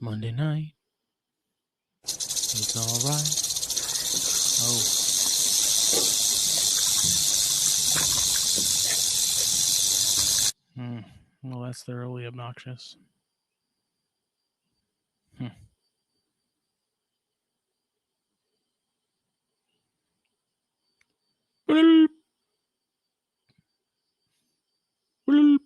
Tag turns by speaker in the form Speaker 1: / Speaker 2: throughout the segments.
Speaker 1: Monday night. It's all right. Well, that's thoroughly obnoxious. Bloop. Bloop.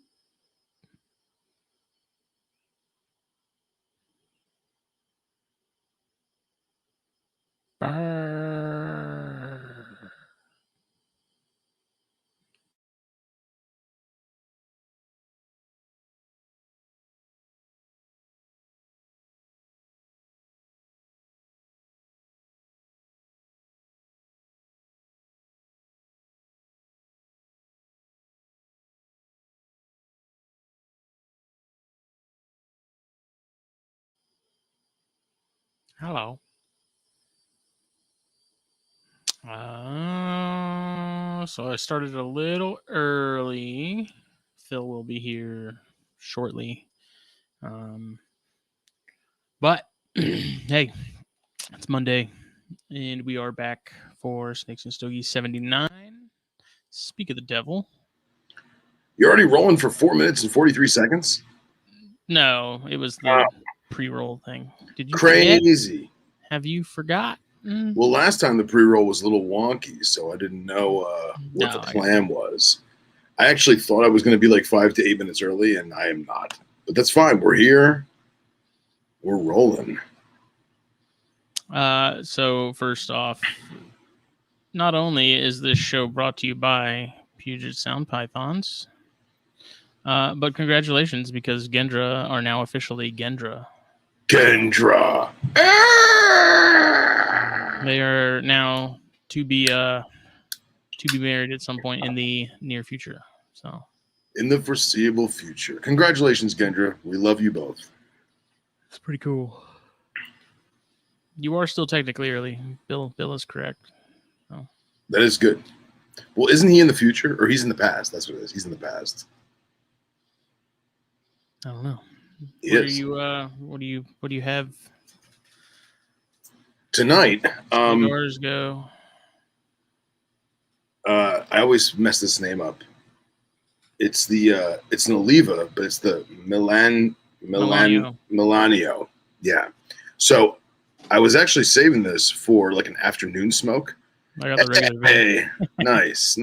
Speaker 1: Hello. So I started a little early. Phil will be here shortly. But hey, it's Monday, and we are back for Snakes and Stogies 79. Speak of the devil.
Speaker 2: You're already rolling for 4 minutes and 43 seconds?
Speaker 1: No, it was the pre-roll thing. Did you
Speaker 2: Crazy.
Speaker 1: Forget? Have you forgot?
Speaker 2: Well, last time the pre-roll was a little wonky, so I didn't know what the plan was. I actually thought I was going to be like 5 to 8 minutes early, and I am not. But that's fine. We're here. We're rolling.
Speaker 1: So first off, not only is this show brought to you by Puget Sound Pythons, but congratulations, because Gendra are now officially Gendra.
Speaker 2: Gendra.
Speaker 1: They are now to be married at some point in the near future. So,
Speaker 2: in the foreseeable future. Congratulations, Gendra. We love you both.
Speaker 1: It's pretty cool. You are still technically early. Bill is correct. So.
Speaker 2: That is good. Well, isn't he in the future, or he's in the past? That's what it is. He's in the past.
Speaker 1: I don't know.
Speaker 2: Yes.
Speaker 1: What do you have
Speaker 2: tonight?
Speaker 1: Cigars go.
Speaker 2: I always mess this name up. It's it's an Oliva, but it's the Melanio. Yeah. So I was actually saving this for like an afternoon smoke.
Speaker 1: I got the regular.
Speaker 2: Hey, nice.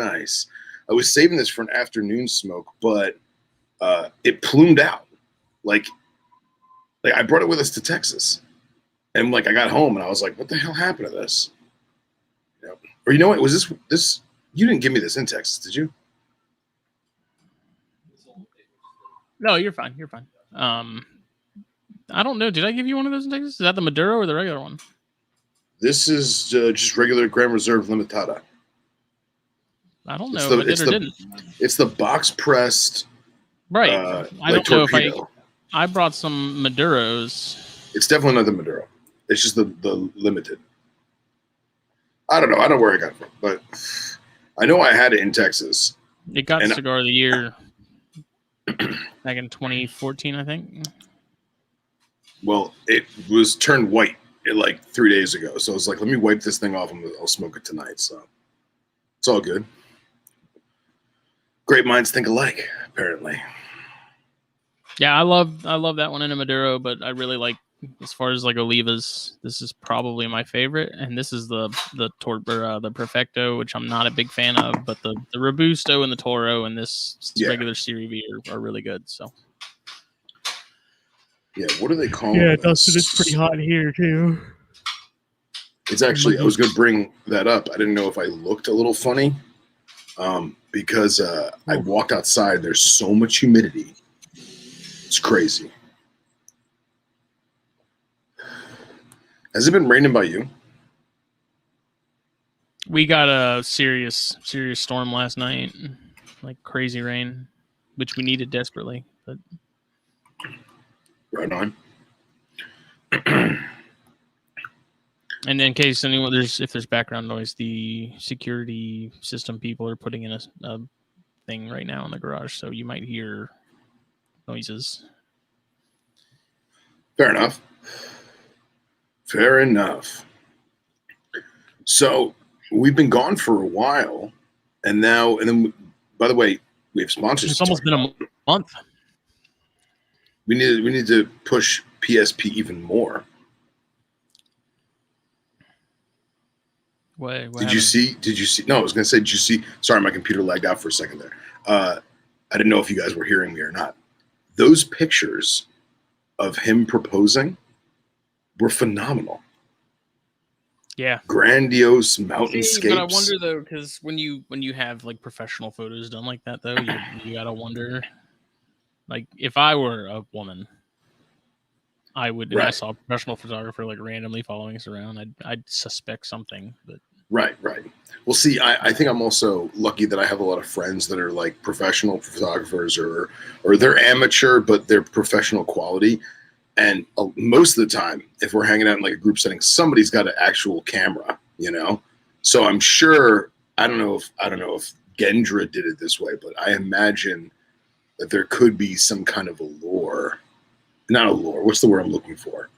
Speaker 2: I was saving this for an afternoon smoke, but it plumed out. Like I brought it with us to Texas, and like I got home and I was like, "What the hell happened to this?" Or you know what? Was this? You didn't give me this in Texas, did you?
Speaker 1: No, you're fine. You're fine. I don't know. Did I give you one of those in Texas? Is that the Maduro or the regular one?
Speaker 2: This is just regular Grand Reserve Limitada.
Speaker 1: I don't know if I did or didn't.
Speaker 2: It's the box pressed.
Speaker 1: Right. I don't know if I brought some Maduros.
Speaker 2: It's definitely not the Maduro. It's just the limited. I don't know. I don't know where I got it from, but I know I had it in Texas.
Speaker 1: It got Cigar of the Year back in 2014, I think.
Speaker 2: Well, it was turned white like 3 days ago. So I was like, let me wipe this thing off and I'll smoke it tonight. So it's all good. Great minds think alike, apparently.
Speaker 1: Yeah, I love that one in a Maduro, but I really like, as far as like Olivas, this is probably my favorite, and this is the Perfecto, which I'm not a big fan of, but the Robusto and the Toro and this regular Series V are really good. So
Speaker 2: yeah, what do they call?
Speaker 1: Yeah, Dustin, it's pretty hot here too.
Speaker 2: It's actually, I was going to bring that up. I didn't know if I looked a little funny, because I walked outside. There's so much humidity. It's crazy. Has it been raining by you?
Speaker 1: We got a serious storm last night, like crazy rain, which we needed desperately. But
Speaker 2: right on.
Speaker 1: And in case anyone if there's background noise, the security system people are putting in a thing right now in the garage, so you might hear noises.
Speaker 2: Fair enough. Fair enough. So we've been gone for a while, and then, by the way, we have sponsors.
Speaker 1: It's almost been a month.
Speaker 2: We need to push PSP even more.
Speaker 1: What
Speaker 2: did you see? No, I was gonna say, did you see? Sorry, my computer lagged out for a second there. I didn't know if you guys were hearing me or not. Those pictures of him proposing were phenomenal.
Speaker 1: Yeah,
Speaker 2: grandiose mountainscapes.
Speaker 1: But I wonder though, because when you have like professional photos done like that, though, you gotta wonder. Like, if I were a woman, I would, and I saw a professional photographer like randomly following us around, I'd suspect something. But
Speaker 2: right. Well, see, I think I'm also lucky that I have a lot of friends that are like professional photographers, or they're amateur, but they're professional quality. And most of the time, if we're hanging out in like a group setting, somebody's got an actual camera, you know? So I'm sure, I don't know if Gendra did it this way, but I imagine that there could be some kind of not a lure. What's the word I'm looking for?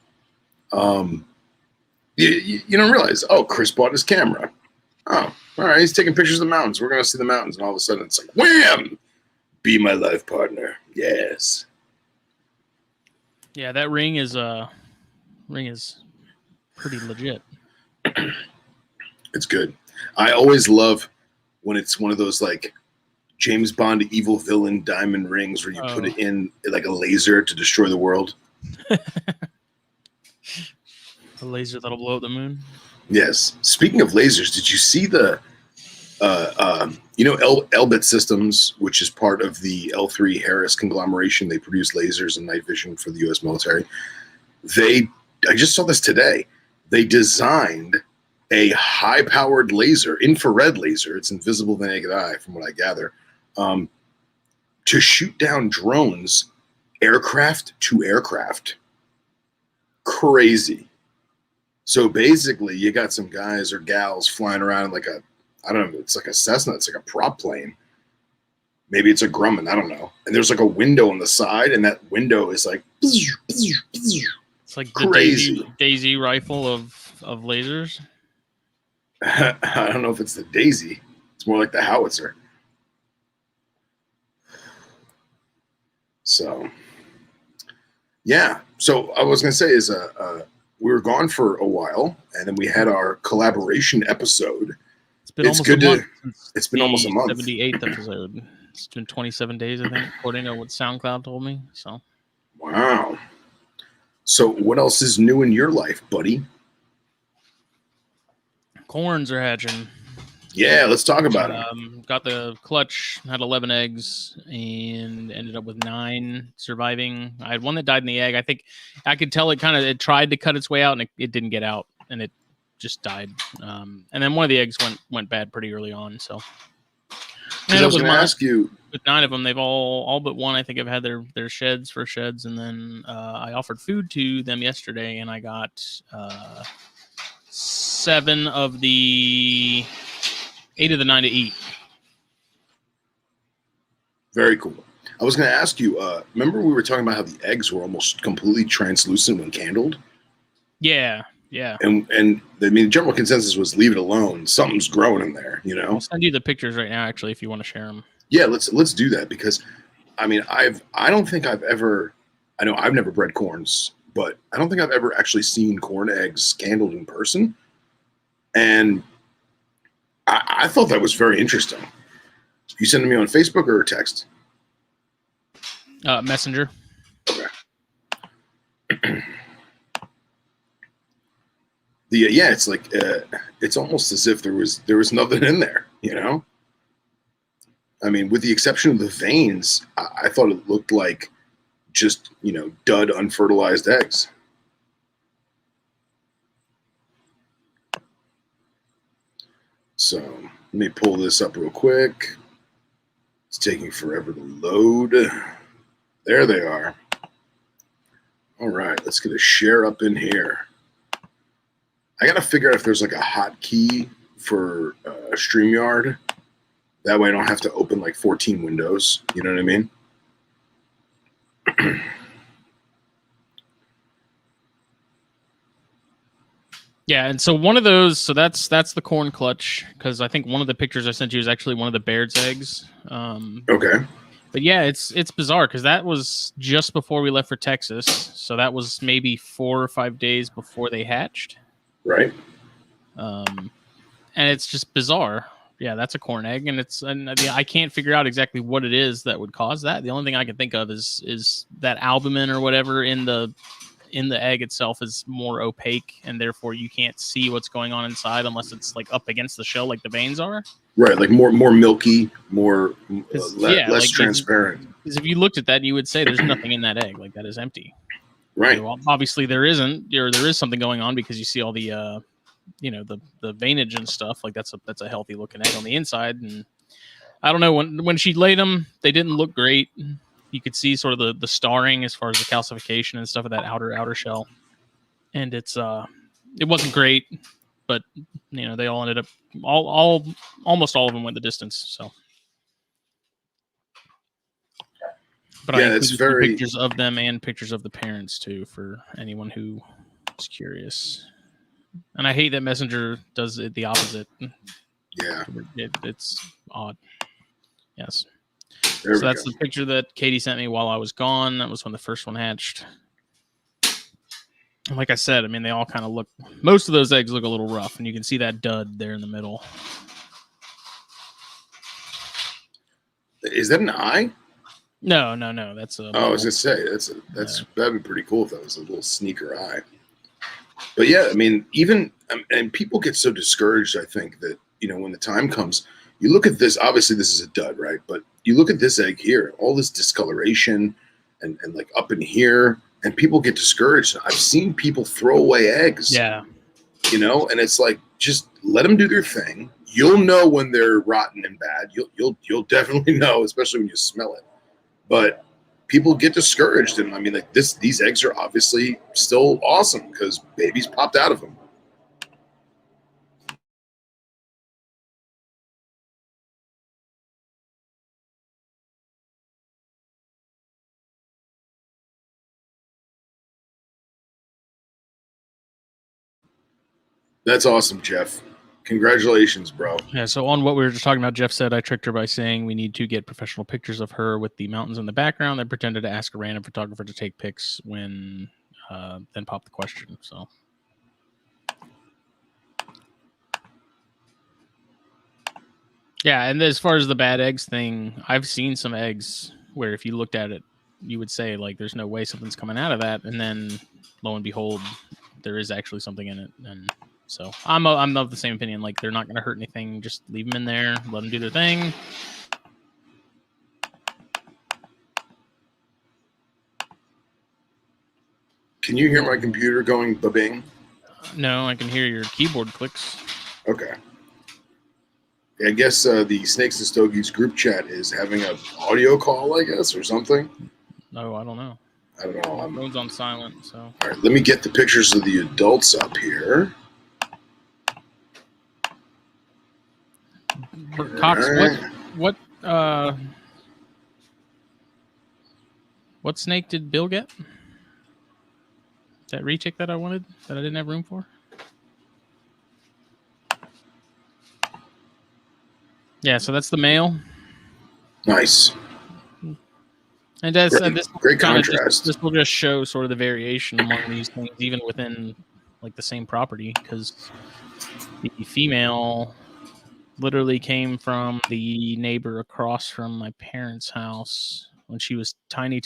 Speaker 2: You don't realize, oh, Chris bought his camera. Oh, all right, he's taking pictures of the mountains. We're going to see the mountains. And all of a sudden it's like, wham! Be my life partner. Yes.
Speaker 1: Yeah, that ring is pretty legit.
Speaker 2: It's good. I always love when it's one of those like James Bond evil villain diamond rings where you put it in like a laser to destroy the world.
Speaker 1: A laser that'll blow up the moon.
Speaker 2: Yes. Speaking of lasers, did you see the Elbit Systems, which is part of the L3 Harris conglomeration? They produce lasers and night vision for the U.S. military. I just saw this today. They designed a high-powered laser, infrared laser. It's invisible to the naked eye, from what I gather, to shoot down drones, aircraft to aircraft. Crazy. So basically, you got some guys or gals flying around in like I don't know, it's like a Cessna, it's like a prop plane. Maybe it's a Grumman, I don't know. And there's like a window on the side, and that window is like
Speaker 1: it's like crazy. The Daisy rifle of lasers.
Speaker 2: I don't know if it's the Daisy. It's more like the howitzer. So, yeah. So I was gonna say is we were gone for a while, and then we had our collaboration episode. It's been almost a month.
Speaker 1: 78th episode. It's been 27 days, I think, according to what SoundCloud told me. So,
Speaker 2: wow. So, what else is new in your life, buddy?
Speaker 1: Corns are hatching.
Speaker 2: Yeah, let's talk about it.
Speaker 1: Got the clutch, had 11 eggs, and ended up with 9 surviving. I had one that died in the egg. I think I could tell it tried to cut its way out, and it didn't get out, and it just died. And then one of the eggs went bad pretty early on. So,
Speaker 2: and I was going to ask you,
Speaker 1: with 9 of them, they've all but one, I think, have had their sheds, and then I offered food to them yesterday, and I got 7 of the 8 of the 9 to eat.
Speaker 2: Very cool. I was going to ask you, remember we were talking about how the eggs were almost completely translucent when candled?
Speaker 1: Yeah.
Speaker 2: And I mean, the general consensus was leave it alone. Something's growing in there, you know?
Speaker 1: I'll send you the pictures right now, actually, if you want to share them.
Speaker 2: Yeah, let's do that, because, I mean, I don't think I've ever, I know I've never bred corns, but I don't think I've ever actually seen corn eggs candled in person. And I thought that was very interesting. You sending me on Facebook or text?
Speaker 1: Messenger.
Speaker 2: Okay. Yeah, it's like it's almost as if there was nothing in there, you know. I mean, with the exception of the veins, I thought it looked like just, you know, dud unfertilized eggs. So let me pull this up real quick. It's taking forever to load. There they are. All right, let's get a share up in here. I got to figure out if there's like a hotkey for StreamYard. That way I don't have to open like 14 windows. You know what I mean?
Speaker 1: Yeah, and so one of those, so that's the corn clutch, because I think one of the pictures I sent you is actually one of the Baird's eggs.
Speaker 2: Okay.
Speaker 1: But yeah, it's bizarre because that was just before we left for Texas, so that was maybe 4 or 5 days before they hatched.
Speaker 2: Right.
Speaker 1: And it's just bizarre. Yeah, that's a corn egg, and I can't figure out exactly what it is that would cause that. The only thing I can think of is that albumin or whatever in the egg itself is more opaque, and therefore you can't see what's going on inside unless it's like up against the shell, like the veins are.
Speaker 2: Right, like more milky, more less
Speaker 1: like,
Speaker 2: transparent.
Speaker 1: Because if you looked at that, you would say there's nothing in that egg. Like, that is empty.
Speaker 2: Right.
Speaker 1: Well, obviously there isn't, or there is something going on because you see all the the veinage and stuff. Like, that's a healthy looking egg on the inside. And I don't know, when she laid them, they didn't look great. You could see sort of the starring as far as the calcification and stuff of that outer shell, and it wasn't great, but they all ended up almost all of them went the distance. So, but
Speaker 2: yeah,
Speaker 1: I
Speaker 2: it's
Speaker 1: included pictures of them and pictures of the parents too for anyone who is curious. And I hate that Messenger does it the opposite.
Speaker 2: Yeah,
Speaker 1: it's odd. Yes.
Speaker 2: There
Speaker 1: so that's the picture that Katie sent me while I was gone. That was when the first one hatched. And like I said, I mean, they all kind of look, most of those eggs look a little rough, and you can see that dud there in the middle.
Speaker 2: Is that an eye?
Speaker 1: No. That's a.
Speaker 2: I was gonna say that'd be pretty cool if that was a little sneaker eye. But yeah, I mean, and people get so discouraged. I think that when the time comes, you look at this. Obviously, this is a dud, right? But you look at this egg here, all this discoloration, and like up in here, and people get discouraged. I've seen people throw away eggs.
Speaker 1: Yeah.
Speaker 2: And it's like, just let them do their thing. You'll know when they're rotten and bad. You'll definitely know, especially when you smell it. But people get discouraged, and I mean, like these eggs are obviously still awesome because babies popped out of them. That's awesome, Jeff. Congratulations, bro.
Speaker 1: Yeah, so on what we were just talking about, Jeff said I tricked her by saying we need to get professional pictures of her with the mountains in the background. I pretended to ask a random photographer to take pics when then popped the question. So yeah, and as far as the bad eggs thing, I've seen some eggs where if you looked at it, you would say like there's no way something's coming out of that, and then lo and behold, there is actually something in it. And so I'm of the same opinion. Like, they're not going to hurt anything. Just leave them in there. Let them do their thing.
Speaker 2: Can you hear my computer going ba-bing?
Speaker 1: No, I can hear your keyboard clicks.
Speaker 2: Okay. I guess the Snakes and Stogies group chat is having an audio call, I guess, or something.
Speaker 1: No, I don't know.
Speaker 2: I don't know.
Speaker 1: My phone's on silent, so.
Speaker 2: All right, let me get the pictures of the adults up here.
Speaker 1: Cox, what snake did Bill get? That retic that I wanted that I didn't have room for? Yeah, so that's the male.
Speaker 2: Nice.
Speaker 1: And this
Speaker 2: great contrast.
Speaker 1: This will just show sort of the variation among these things, even within like the same property, because the female literally came from the neighbor across from my parents' house when she was tiny.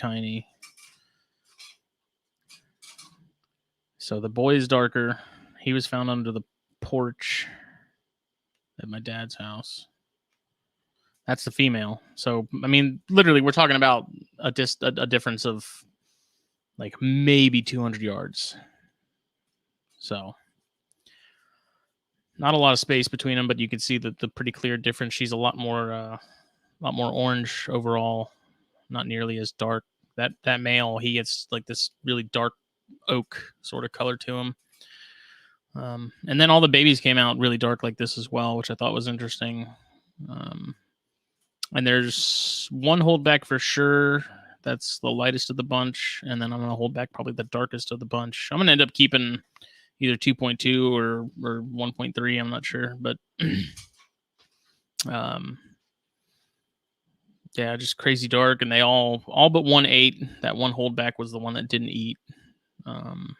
Speaker 1: So the boy is darker. He was found under the porch at my dad's house. That's the female. So, I mean, literally, we're talking about a difference of like maybe 200 yards. So, not a lot of space between them, but you can see the pretty clear difference. She's a lot more orange overall, not nearly as dark. That male, he gets like this really dark oak sort of color to him. And then all the babies came out really dark like this as well, which I thought was interesting. And there's one holdback for sure. That's the lightest of the bunch. And then I'm going to hold back probably the darkest of the bunch. I'm going to end up keeping, either 2.2 or 1.3. I'm not sure, but yeah, just crazy dark, and they all but one ate. That one holdback was the one that didn't eat. I'm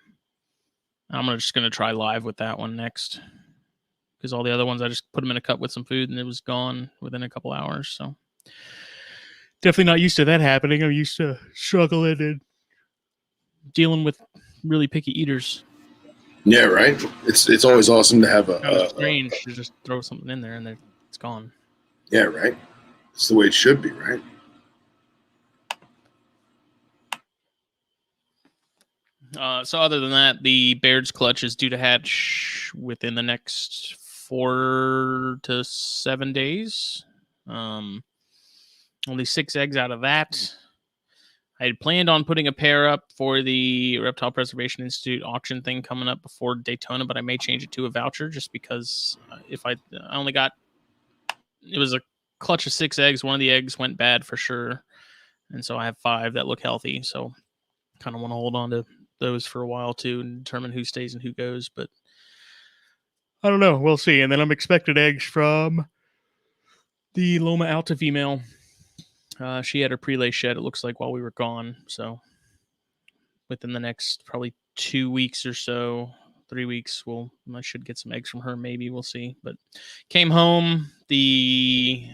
Speaker 1: just gonna try live with that one next, because all the other ones I just put them in a cup with some food and it was gone within a couple hours. So definitely not used to that happening. I'm used to struggling and dealing with really picky eaters.
Speaker 2: Yeah, right. It's always awesome to have
Speaker 1: strange to just throw something in there and it's gone.
Speaker 2: Yeah, right. It's the way it should be, right?
Speaker 1: So other than that, the Baird's clutch is due to hatch within the next 4 to 7 days. Only 6 eggs out of that. I had planned on putting a pair up for the Reptile Preservation Institute auction thing coming up before Daytona, but I may change it to a voucher just because if I only got, it was a clutch of 6 eggs. One of the eggs went bad for sure. And so I have 5 that look healthy. So kind of want to hold on to those for a while too and determine who stays and who goes. But I don't know. We'll see. And then I'm expecting eggs from the Loma Alta female. She had her prelay shed, it looks like, while we were gone. So within the next probably 2 weeks or so, 3 weeks, I should get some eggs from her. Maybe we'll see. But came home, the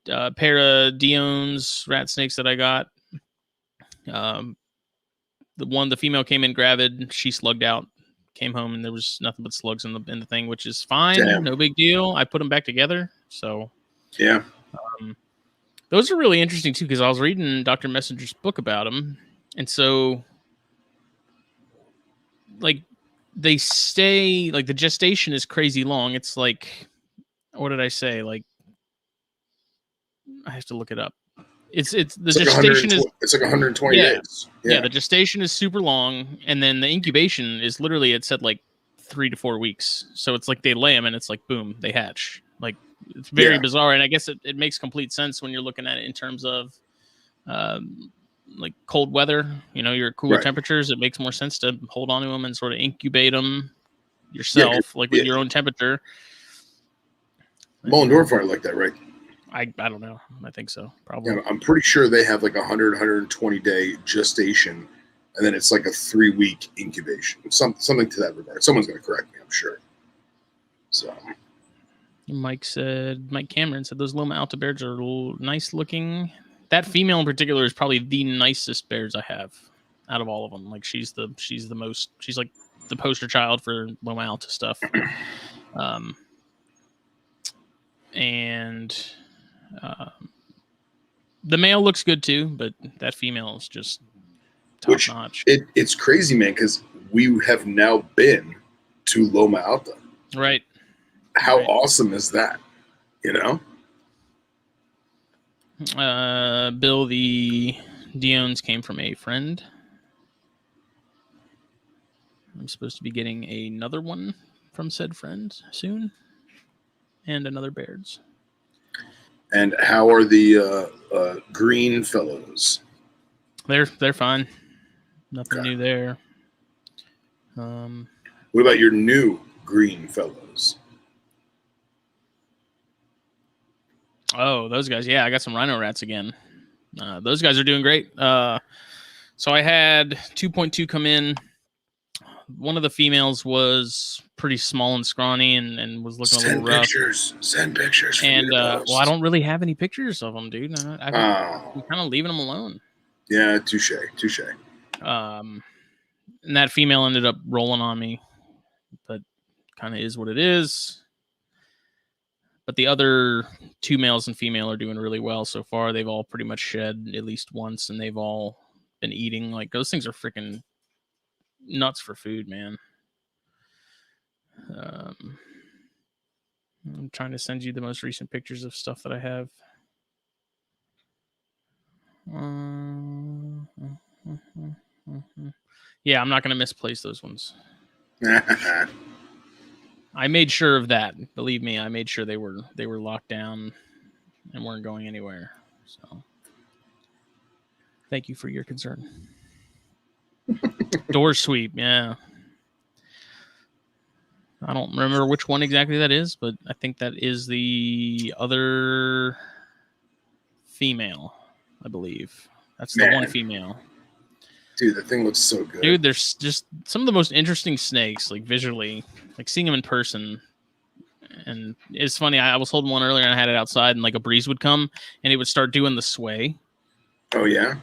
Speaker 1: pair of Dion's rat snakes that I got. The female came in gravid. She slugged out. Came home and there was nothing but slugs in the thing, which is fine. Damn. No big deal. I put them back together. So
Speaker 2: yeah.
Speaker 1: Those are really interesting, too, because I was reading Dr. Messenger's book about them. And so, like, they stay, like, the gestation is crazy long. It's like, what did I say? Like, I have to look it up. It's the gestation is...
Speaker 2: It's like 120 days.
Speaker 1: Yeah, the gestation is super long. And then the incubation is literally, it said, like, 3 to 4 weeks. So it's like they lay them and it's like, boom, they hatch. Like, it's very bizarre, and I guess it makes complete sense when you're looking at it in terms of like cold weather. You know, your cooler temperatures. It makes more sense to hold on to them and sort of incubate them yourself, with your own temperature.
Speaker 2: Mullendorf are like that, right?
Speaker 1: I don't know. I think so. Probably.
Speaker 2: Yeah, I'm pretty sure they have like 120 day gestation, and then it's like a 3-week incubation. Something to that regard. Someone's going to correct me, I'm sure. So.
Speaker 1: Mike Cameron said those Loma Alta bears are nice looking. That female in particular is probably the nicest bears I have out of all of them. Like she's the most, she's like the poster child for Loma Alta stuff. And the male looks good too, but that female is just top notch.
Speaker 2: It's crazy, man, because we have now been to Loma Alta.
Speaker 1: Right.
Speaker 2: How awesome is that? You know?
Speaker 1: Bill, the Dion's came from a friend. I'm supposed to be getting another one from said friend soon. And another Baird's.
Speaker 2: And how are the green fellows?
Speaker 1: They're fine. Nothing new there.
Speaker 2: What about your new green fellows?
Speaker 1: Oh, those guys. Yeah, I got some Rhino Rats again. Those guys are doing great. So I had 2.2 come in. One of the females was pretty small and scrawny and was looking a little rough.
Speaker 2: Send pictures.
Speaker 1: And well, I don't really have any pictures of them, dude. I'm kind of leaving them alone.
Speaker 2: Yeah, touche.
Speaker 1: And that female ended up rolling on me, but kind of is what it is. But the other 2 males and female are doing really well so far. They've all pretty much shed at least once, and they've all been eating. Like, those things are freaking nuts for food, man. I'm trying to send you the most recent pictures of stuff that I have. Yeah, I'm not going to misplace those ones. I made sure of that. Believe me, I made sure they were locked down and weren't going anywhere. So, thank you for your concern. Door sweep, yeah. I don't remember which one exactly that is, but I think that is the other female, I believe. That's the one female.
Speaker 2: Dude, the thing looks so good.
Speaker 1: Dude, there's just some of the most interesting snakes, like visually, like seeing them in person. And it's funny, I was holding one earlier and I had it outside, and like a breeze would come and it would start doing the sway.
Speaker 2: Oh yeah,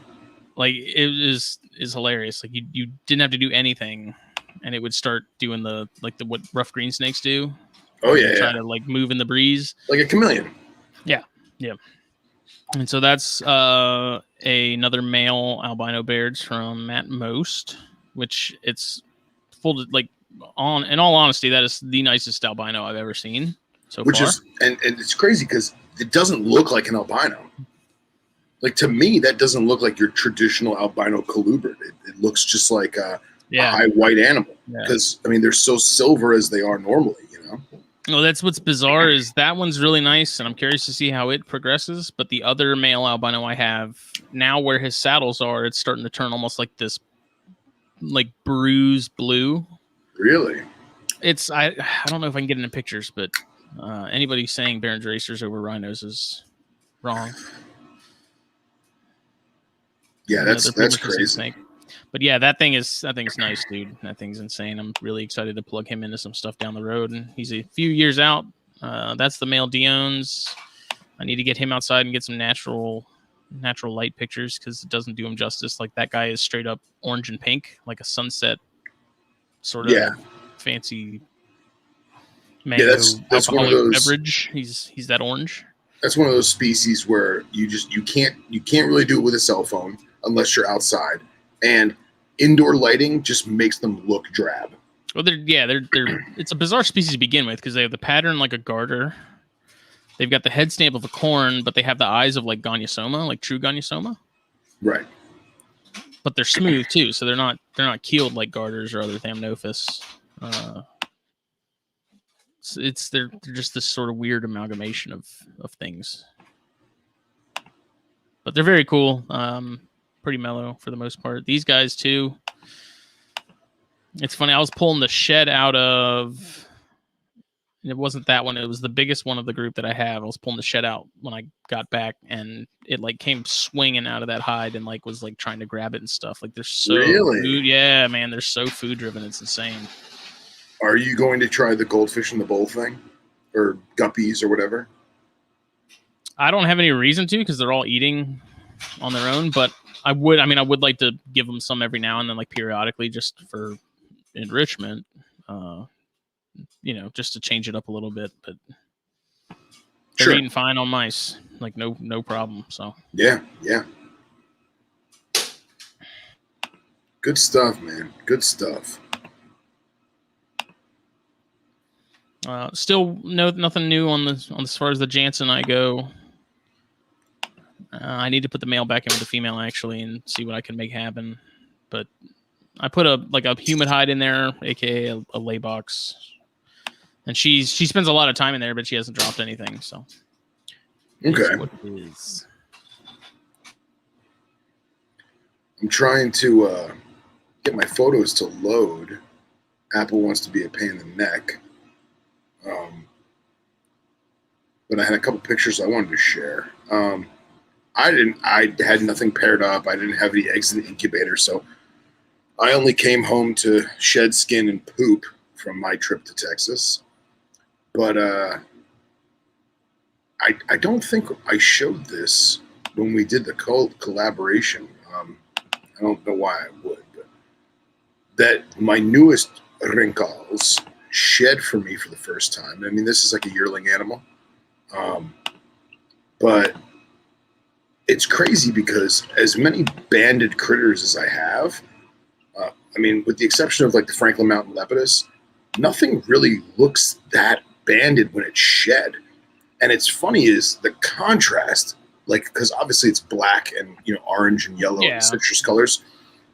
Speaker 1: like it is hilarious. Like you didn't have to do anything, and it would start doing the what rough green snakes do.
Speaker 2: Oh yeah,
Speaker 1: try to like move in the breeze
Speaker 2: like a chameleon.
Speaker 1: Yeah. And so that's another male albino beards from Matt Most, which it's full like on. In all honesty, that is the nicest albino I've ever seen so
Speaker 2: which
Speaker 1: far.
Speaker 2: Is and it's crazy because it doesn't look like an albino. Like, to me, that doesn't look like your traditional albino colubrid. It looks just like a high white animal. Because, I mean, they're so silver as they are normally, you know?
Speaker 1: Well, that's what's bizarre is that one's really nice, and I'm curious to see how it progresses. But the other male albino I have, now where his saddles are, it's starting to turn almost like this, like, bruised blue.
Speaker 2: Really?
Speaker 1: It's, I don't know if I can get into pictures, but anybody saying Baron's Racers over rhinos is wrong.
Speaker 2: Yeah, that's crazy.
Speaker 1: Snake. But yeah, that thing is nice, dude. That thing's insane. I'm really excited to plug him into some stuff down the road. And he's a few years out. That's the male Dion's. I need to get him outside and get some natural light pictures because it doesn't do him justice. Like that guy is straight up orange and pink, like a sunset sort of fancy mango
Speaker 2: that's one of those
Speaker 1: beverage. He's that orange.
Speaker 2: That's one of those species where you can't really do it with a cell phone unless you're outside, and indoor lighting just makes them look drab.
Speaker 1: Well, they're it's a bizarre species to begin with because they have the pattern like a garter. They've got the head stamp of a corn, but they have the eyes of like Gonyosoma, like true Gonyosoma.
Speaker 2: Right.
Speaker 1: But they're smooth too, so they're not keeled like garters or other Thamnophis. They're just this sort of weird amalgamation of things. But they're very cool. Pretty mellow for the most part. These guys too. It's funny. I was pulling the shed out of. It wasn't that one. It was the biggest one of the group that I have. I was pulling the shed out when I got back, and it like came swinging out of that hide and like was like trying to grab it and stuff. Like they're so food, yeah, man. They're so food driven. It's insane.
Speaker 2: Are you going to try the goldfish in the bowl thing, or guppies or whatever?
Speaker 1: I don't have any reason to because they're all eating on their own. But I would like to give them some every now and then, like periodically, just for enrichment. Just to change it up a little bit. But they're eating fine on mice, like no problem. So
Speaker 2: yeah. Good stuff, man. Good stuff.
Speaker 1: Still nothing new on as far as the Jansen I go. I need to put the male back in with the female actually and see what I can make happen. But I put a humid hide in there, aka a lay box, and she spends a lot of time in there, but she hasn't dropped anything. So
Speaker 2: okay,
Speaker 1: what it is.
Speaker 2: I'm trying to get my photos to load. Apple wants to be a pain in the neck. But I had a couple pictures I wanted to share. I had nothing paired up. I didn't have any eggs in the incubator, so I only came home to shed skin and poop from my trip to Texas. But I don't think I showed this when we did the collaboration. I don't know why I would, but that my newest wrinkles shed for me for the first time. I mean, this is like a yearling animal. But it's crazy because as many banded critters as I have, I mean, with the exception of like the Franklin Mountain Lepidus, nothing really looks that banded when it's shed. And it's funny is the contrast, like, because obviously it's black and, orange and yellow and citrus colors.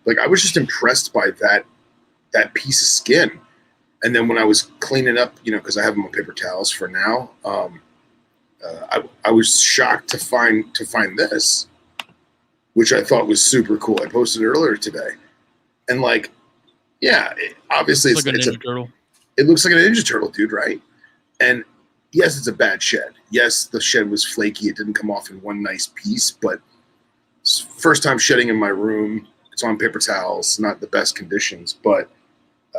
Speaker 2: Like, I was just impressed by that piece of skin. And then when I was cleaning up, because I have them on paper towels for now, I was shocked to find this, which I thought was super cool. I posted it earlier today, and obviously it's
Speaker 1: like a Ninja Turtle.
Speaker 2: it looks like a Ninja Turtle, dude, right? And yes, it's a bad shed. Yes, the shed was flaky. It didn't come off in one nice piece, but first time shedding in my room. It's on paper towels, not the best conditions, but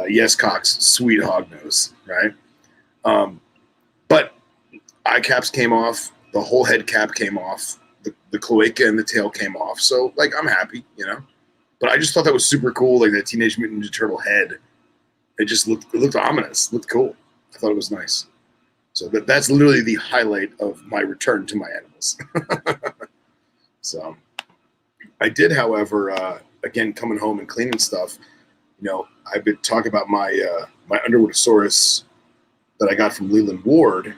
Speaker 2: yes, Cox, sweet hog nose, right? But eye caps came off. The whole head cap came off. The cloaca and the tail came off. So, like, I'm happy, you know? But I just thought that was super cool, like that Teenage Mutant Ninja Turtle head. It looked ominous, looked cool. I thought it was nice. So that's literally the highlight of my return to my animals. So I did, however, again, coming home and cleaning stuff, you know, I've been talking about my my Underwoodosaurus that I got from Leland Ward.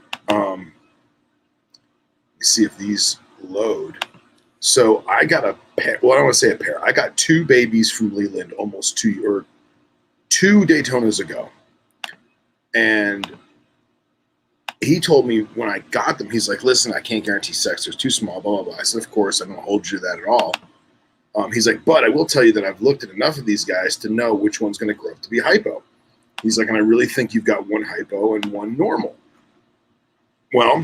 Speaker 2: See if these load. So I got a pair. Well, I don't want to say a pair. I got 2 babies from Leland almost 2 Daytonas ago. And he told me when I got them, he's like, listen, I can't guarantee sex. They're too small, blah, blah, blah. I said, of course, I don't hold you to that at all. He's like, but I will tell you that I've looked at enough of these guys to know which one's going to grow up to be hypo. He's like, and I really think you've got one hypo and one normal. Well,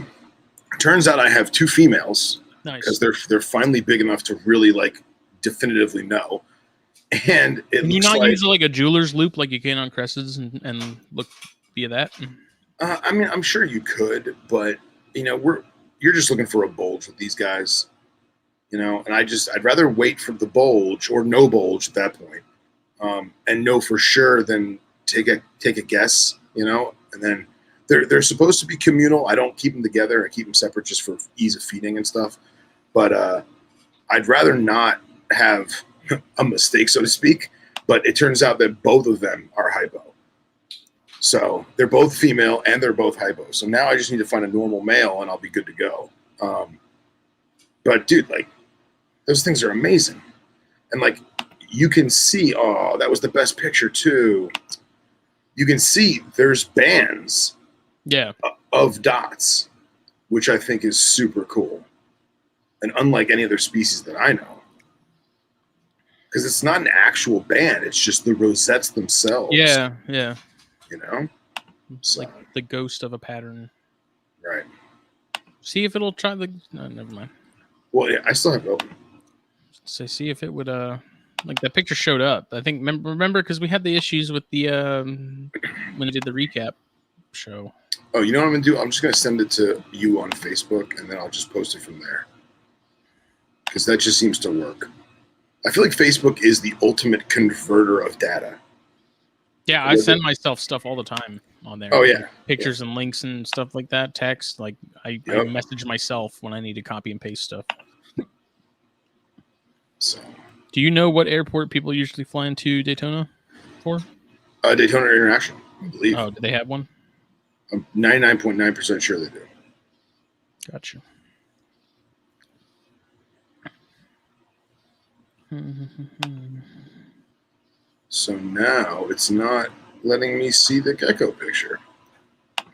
Speaker 2: turns out I have 2 females.
Speaker 1: Nice.
Speaker 2: Because they're finally big enough to really like definitively know. And it
Speaker 1: can you not use like a jeweler's loop like you can on cresses and look via that?
Speaker 2: I mean, I'm sure you could, but you know, you're just looking for a bulge with these guys, you know. And I'd rather wait for the bulge or no bulge at that point, and know for sure than take a guess, you know. And then they're supposed to be communal. I don't keep them together. I keep them separate just for ease of feeding and stuff. But I'd rather not have a mistake, so to speak. But it turns out that both of them are hypo. So they're both female and they're both hypo. So now I just need to find a normal male and I'll be good to go. But dude, like, those things are amazing. And like, you can see, oh, that was the best picture too. You can see there's bands of dots, which I think is super cool. And unlike any other species that I know. Because it's not an actual band, it's just the rosettes themselves.
Speaker 1: Yeah, yeah.
Speaker 2: You know?
Speaker 1: It's like the ghost of a pattern.
Speaker 2: Right.
Speaker 1: See if it'll try the... No, never mind.
Speaker 2: Well, yeah, I still have it open.
Speaker 1: So see if it would... like, that picture showed up. I think... Remember, because we had the issues with the... when we did the recap show.
Speaker 2: Oh, you know what I'm going to do? I'm just going to send it to you on Facebook, and then I'll just post it from there. Because that just seems to work. I feel like Facebook is the ultimate converter of data.
Speaker 1: Yeah, I send myself stuff all the time on there.
Speaker 2: Oh, yeah.
Speaker 1: Like pictures and links and stuff like that, text. Like, I message myself when I need to copy and paste stuff.
Speaker 2: So,
Speaker 1: do you know what airport people usually fly into Daytona for?
Speaker 2: Daytona International, I believe.
Speaker 1: Oh, do they have one?
Speaker 2: I'm 99.9% sure they do.
Speaker 1: Gotcha.
Speaker 2: So now it's not letting me see the gecko picture.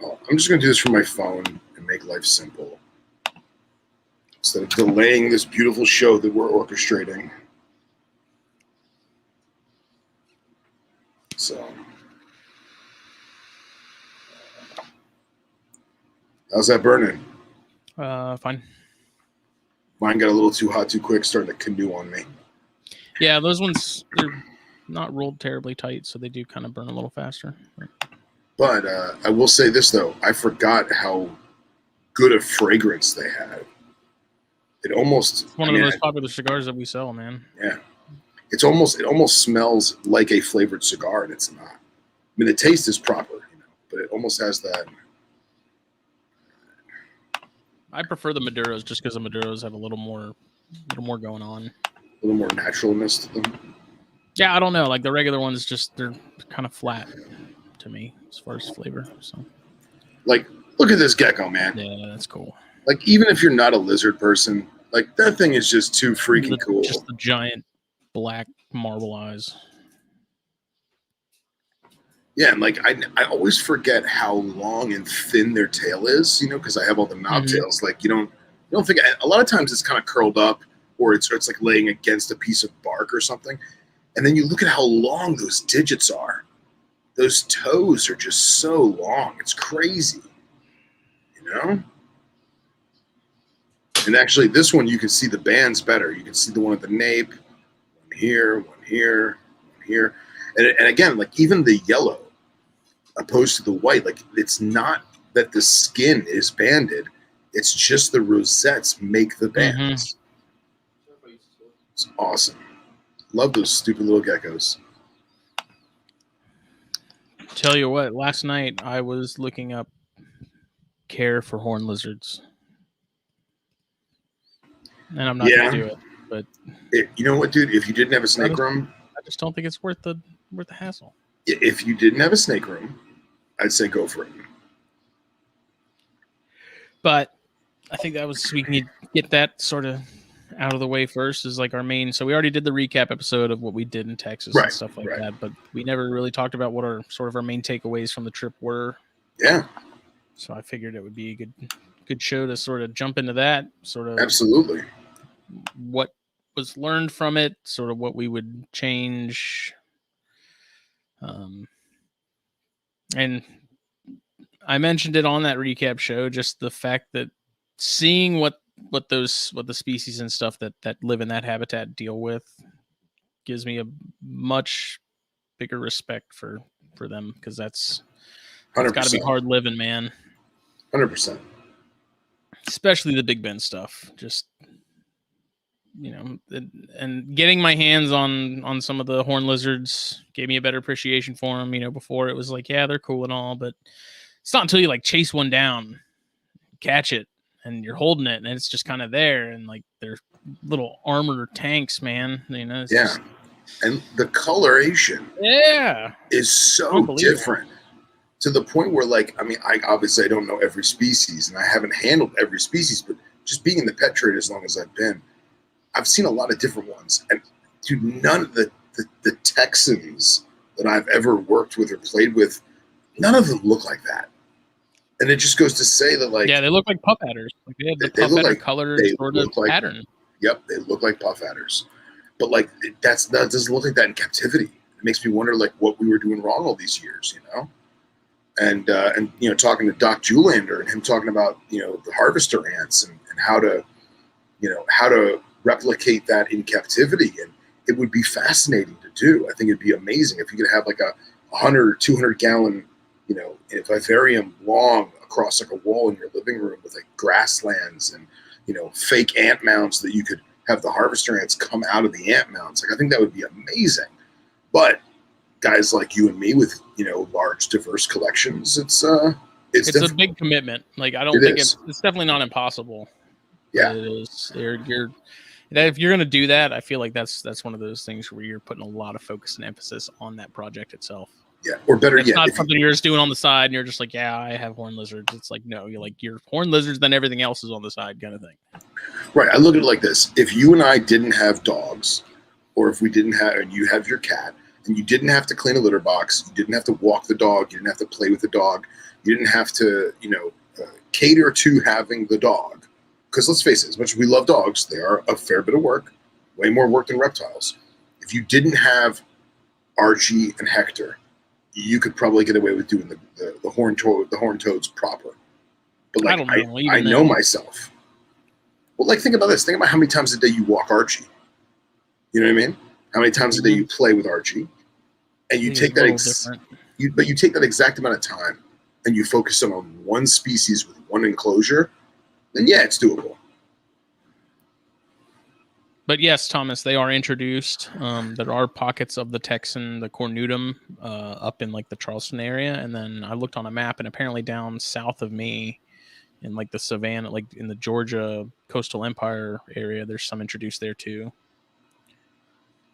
Speaker 2: Well, I'm just going to do this from my phone and make life simple. Instead of delaying this beautiful show that we're orchestrating. So, how's that burning?
Speaker 1: Fine.
Speaker 2: Mine got a little too hot too quick, starting to canoe on me.
Speaker 1: Yeah, those ones, they're not rolled terribly tight, so they do kind of burn a little faster.
Speaker 2: But I will say this, though. I forgot how good a fragrance they had. It almost...
Speaker 1: It's one of the most popular cigars that we sell, man.
Speaker 2: Yeah. It almost smells like a flavored cigar, and it's not. I mean, the taste is proper, you know, but it almost has that...
Speaker 1: I prefer the Maduros just because the Maduros have a little more going on.
Speaker 2: A little more naturalness to them.
Speaker 1: Yeah, I don't know. Like the regular ones, they're kind of flat to me as far as flavor. So,
Speaker 2: like, look at this gecko, man.
Speaker 1: Yeah, that's cool.
Speaker 2: Like, even if you're not a lizard person, like that thing is just too freaking cool.
Speaker 1: Just the giant black marble eyes.
Speaker 2: Yeah, and like I always forget how long and thin their tail is, you know, because I have all the knobtails. Like you don't think a lot of times it's kind of curled up or it's like laying against a piece of bark or something. And then you look at how long those digits are. those toes are just so long. It's crazy, you know? And actually, this one, you can see the bands better. You can see the one at the nape, one here, one here, one here. And again, like even the yellow opposed to the white, like it's not that the skin is banded. It's just the rosettes make the bands. It's awesome. Love those stupid little geckos.
Speaker 1: Tell you what, last night I was looking up care for horn lizards. And I'm not going to do it. But
Speaker 2: you know what, dude? If you didn't have a snake room,
Speaker 1: I just don't think it's worth the hassle.
Speaker 2: If you didn't have a snake room, I'd say go for it.
Speaker 1: But I think that was, we can get that sort of out of the way first, is like our main. So we already did the recap episode of what we did in Texas and stuff like that, but we never really talked about what our sort of our main takeaways from the trip were.
Speaker 2: Yeah.
Speaker 1: So I figured it would be a good show to sort of jump into that, sort of
Speaker 2: absolutely
Speaker 1: what was learned from it, sort of what we would change. And I mentioned it on that recap show, just the fact that seeing what the species and stuff that live in that habitat deal with gives me a much bigger respect for them, because it's got to be hard living, man.
Speaker 2: 100%.
Speaker 1: Especially the Big Ben stuff. Just, you know, and getting my hands on some of the horn lizards gave me a better appreciation for them. You know, before it was like, yeah, they're cool and all, but it's not until you like chase one down, catch it, and you're holding it, and it's just kind of there, and like they're little armored tanks, man. You know, just,
Speaker 2: and the coloration, is so different to the point where, like, I mean, I obviously don't know every species, and I haven't handled every species, but just being in the pet trade as long as I've been, I've seen a lot of different ones, and dude, none of the Texans that I've ever worked with or played with, none of them look like that. And it just goes to say that, like,
Speaker 1: yeah, they look like puff adders. Like they have the puff adder color sort of pattern.
Speaker 2: Yep, they look like puff adders. But like that doesn't look like that in captivity. It makes me wonder, like, what we were doing wrong all these years, you know? And you know, talking to Doc Julander and him talking about, you know, the harvester ants and how to replicate that in captivity. And it would be fascinating to do. I think it'd be amazing if you could have like a 100 or 200 gallon, you know, vivarium long across like a wall in your living room with like grasslands and, you know, fake ant mounds that you could have the harvester ants come out of the ant mounds. Like, I think that would be amazing. But guys like you and me with, you know, large diverse collections, it's a big commitment.
Speaker 1: Like, I don't think it's definitely not impossible.
Speaker 2: Yeah,
Speaker 1: it is. If you're going to do that, I feel like that's one of those things where you're putting a lot of focus and emphasis on that project itself.
Speaker 2: Yeah, or better yet,
Speaker 1: it's not something you're just doing on the side and you're just like, yeah, I have horn lizards. It's like, no, you're like, your horn lizards, then everything else is on the side, kind of thing.
Speaker 2: Right. I look at it like this: if you and I didn't have dogs, or if we didn't have, and you have your cat, and you didn't have to clean a litter box, you didn't have to walk the dog, you didn't have to play with the dog, you didn't have to, you know, cater to having the dog. Because let's face it, as much as we love dogs, they are a fair bit of work, way more work than reptiles. If you didn't have Archie and Hector, you could probably get away with doing the horn toads proper. But like, I know myself. Well, like, think about this. Think about how many times a day you walk Archie. You know what I mean? How many times a day you play with Archie, and you take that but you take that exact amount of time and you focus on one species with one enclosure, then yeah, it's doable.
Speaker 1: But yes, Thomas, they are introduced. There are pockets of the Texan, the cornutum, up in like the Charleston area, and then I looked on a map, and apparently down south of me, in like the Savannah, like in the Georgia Coastal Empire area, there's some introduced there too.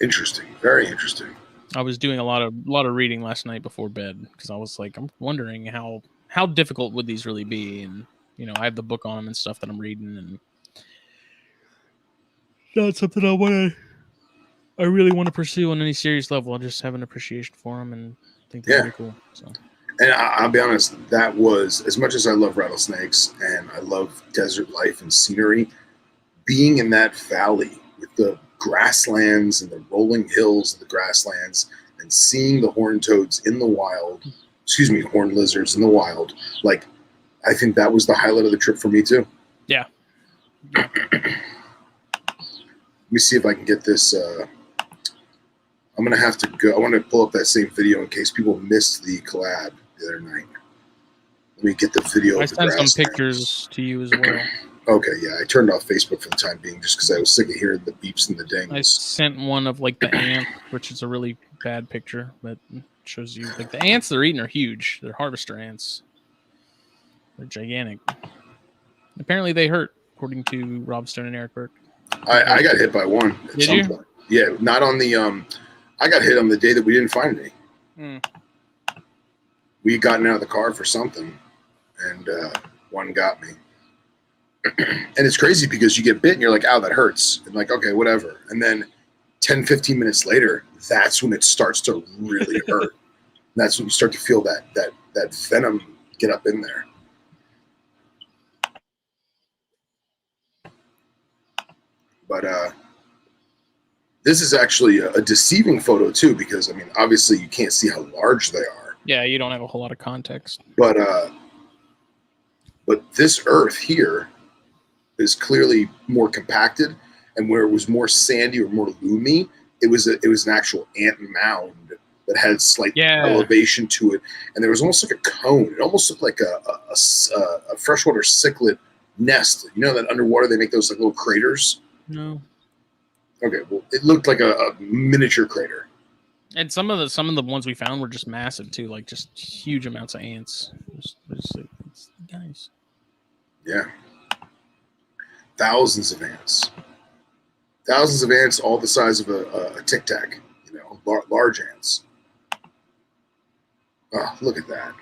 Speaker 2: Interesting, very interesting.
Speaker 1: I was doing a lot of reading last night before bed because I was like, I'm wondering how difficult would these really be, and you know, I have the book on them and stuff that I'm reading, and not something I really want to pursue on any serious level. I just have an appreciation for them and think they're pretty cool. So.
Speaker 2: And I'll be honest, that was, as much as I love rattlesnakes and I love desert life and scenery, being in that valley with the grasslands and the rolling hills of the grasslands and seeing the horned toads in the wild, horned lizards in the wild, like, I think that was the highlight of the trip for me too.
Speaker 1: Yeah.
Speaker 2: Let me see if I can get this. I'm going to have to go. I want to pull up that same video in case people missed the collab the other night. Let me get the video.
Speaker 1: I sent some pictures to you as well.
Speaker 2: Okay, yeah. I turned off Facebook for the time being just because I was sick of hearing the beeps and the dings.
Speaker 1: I sent one of like the ant, which is a really bad picture, but it shows you like the ants they're eating are huge. They're harvester ants. They're gigantic. Apparently they hurt, according to Rob Stone and Eric Burke.
Speaker 2: I got hit by one at
Speaker 1: Did
Speaker 2: some
Speaker 1: you?
Speaker 2: point. Yeah, not on the I got hit on the day that we didn't find any. We had gotten out of the car for something, and one got me. And it's crazy because you get bit and you're like, ow, that hurts. And like, okay, whatever. And then 10, 15 minutes later, that's when it starts to really hurt. And that's when you start to feel that venom get up in there. But this is actually a deceiving photo too, because I mean, obviously you can't see how large they are.
Speaker 1: Yeah, you don't have a whole lot of context.
Speaker 2: But this earth here is clearly more compacted, and where it was more sandy or more loomy, it was an actual ant mound that had slight elevation to it, and there was almost like a cone. It almost looked like a freshwater cichlid nest. You know that underwater they make those like little craters.
Speaker 1: No.
Speaker 2: Okay, well, it looked like a miniature crater.
Speaker 1: And some of the ones we found were just massive too, like just huge amounts of ants. It's nice.
Speaker 2: Yeah. Thousands of ants. Thousands of ants, all the size of a Tic Tac, you know, large ants. Oh, look at that.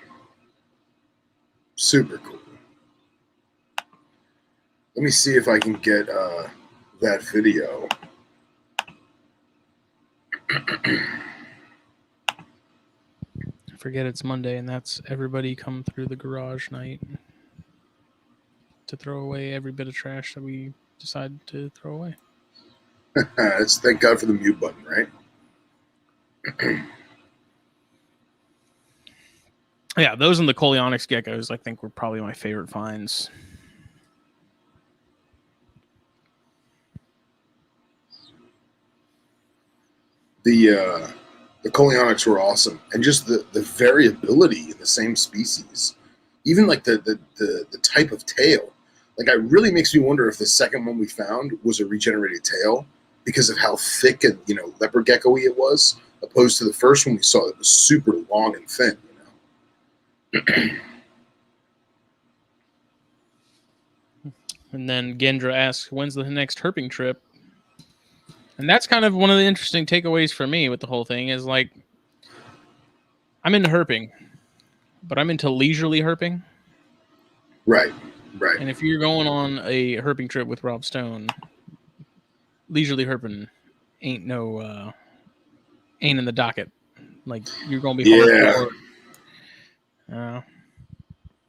Speaker 2: Super cool. Let me see if I can get that video.
Speaker 1: Forget it's Monday, and that's everybody come through the garage night to throw away every bit of trash that we decide to throw away.
Speaker 2: It's thank God for the mute button, right?
Speaker 1: Yeah, those and the Coleonyx geckos, I think, were probably my favorite finds.
Speaker 2: The Coleonyx were awesome, and just the variability in the same species, even like the type of tail. Like, it really makes me wonder if the second one we found was a regenerated tail because of how thick and, you know, leopard gecko-y it was, opposed to the first one we saw that was super long and thin, you know.
Speaker 1: And then Gendra asks, when's the next herping trip? And that's kind of one of the interesting takeaways for me with the whole thing is, like, I'm into herping, but I'm into leisurely herping.
Speaker 2: Right, right.
Speaker 1: And if you're going on a herping trip with Rob Stone, leisurely herping ain't in the docket. Like, you're going to be hardcore.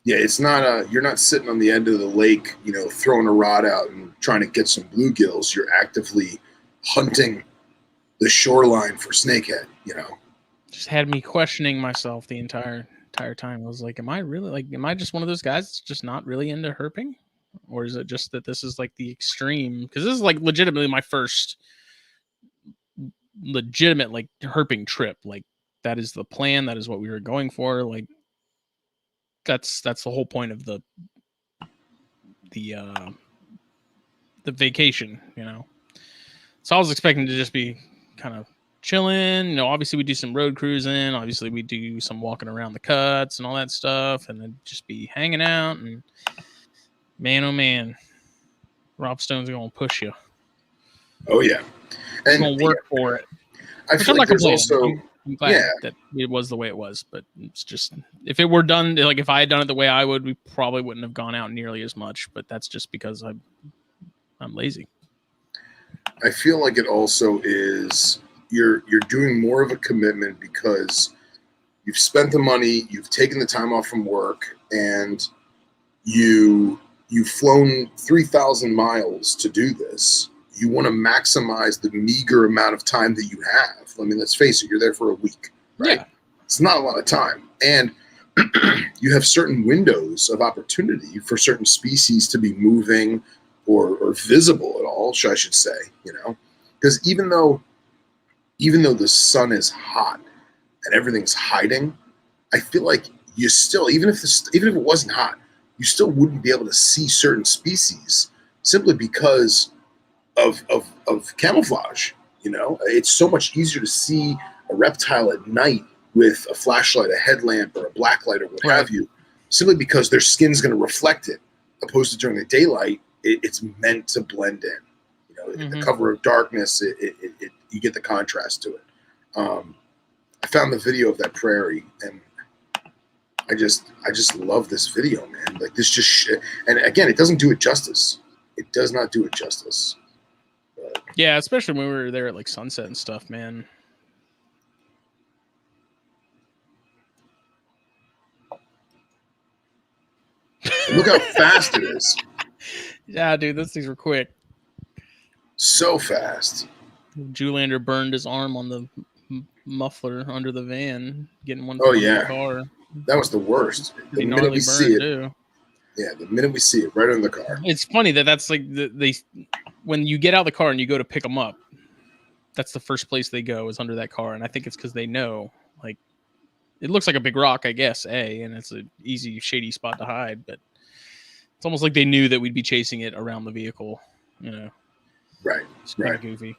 Speaker 2: Yeah, it's not you're not sitting on the end of the lake, you know, throwing a rod out and trying to get some bluegills. You're actively hunting the shoreline for snakehead, you know.
Speaker 1: Just had me questioning myself the entire time. I was like, am I just one of those guys that's just not really into herping? Or is it just that this is like the extreme? Because this is like legitimately my first legitimate like herping trip. Like, that is the plan. That is what we were going for. Like, that's the whole point of the vacation, you know. So I was expecting to just be kind of chilling. You know, obviously we do some road cruising. Obviously we do some walking around the cuts and all that stuff, and then just be hanging out. And man, oh man, Rob Stone's gonna push you.
Speaker 2: Oh yeah,
Speaker 1: and gonna work for it.
Speaker 2: I feel like there's also.
Speaker 1: I'm glad that it was the way it was, but it's just, if it were done, like if I had done it the way I would, we probably wouldn't have gone out nearly as much, but that's just because I'm lazy.
Speaker 2: I feel like it also is, you're doing more of a commitment because you've spent the money, you've taken the time off from work, and you've flown 3,000 miles to do this. You want to maximize the meager amount of time that you have. I mean, let's face it, you're there for a week, right?
Speaker 1: Yeah.
Speaker 2: It's not a lot of time. And you have certain windows of opportunity for certain species to be moving or visible at all, I should say, you know, because even though the sun is hot and everything's hiding, I feel like you still, even if it wasn't hot, you still wouldn't be able to see certain species simply because of camouflage. You know, it's so much easier to see a reptile at night with a flashlight, a headlamp, or a black light, or what have you, simply because their skin's going to reflect it, opposed to during the daylight, it's meant to blend in. You know, in the cover of darkness, you get the contrast to it. I found the video of that prairie, and I just love this video, man. Like this just shit. And again, it doesn't do it justice. It does not do it justice. But,
Speaker 1: yeah, especially when we were there at like sunset and stuff, man.
Speaker 2: Look how fast it is.
Speaker 1: Yeah, dude, those things were quick.
Speaker 2: So fast.
Speaker 1: Zoolander burned his arm on the muffler under the van, getting one.
Speaker 2: Oh
Speaker 1: from
Speaker 2: yeah,
Speaker 1: the car.
Speaker 2: That was the worst. The minute we see it, the minute we see it, right in the car.
Speaker 1: It's funny that's like they when you get out of the car and you go to pick them up, that's the first place they go is under that car, and I think it's because they know, like, it looks like a big rock, I guess, and it's an easy, shady spot to hide, but it's almost like they knew that we'd be chasing it around the vehicle, you know.
Speaker 2: Right.
Speaker 1: It's kind of goofy.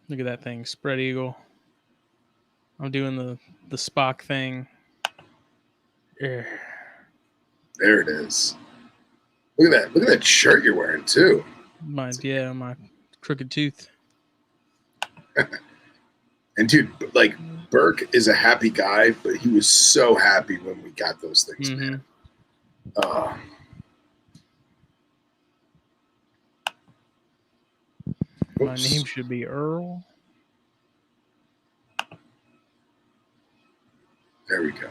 Speaker 1: Look at that thing, spread eagle. I'm doing the Spock thing.
Speaker 2: There it is. Look at that. Look at that shirt you're wearing too.
Speaker 1: My crooked tooth.
Speaker 2: And dude, like Burke is a happy guy, but he was so happy when we got those things, man.
Speaker 1: My name should be Earl.
Speaker 2: There we go.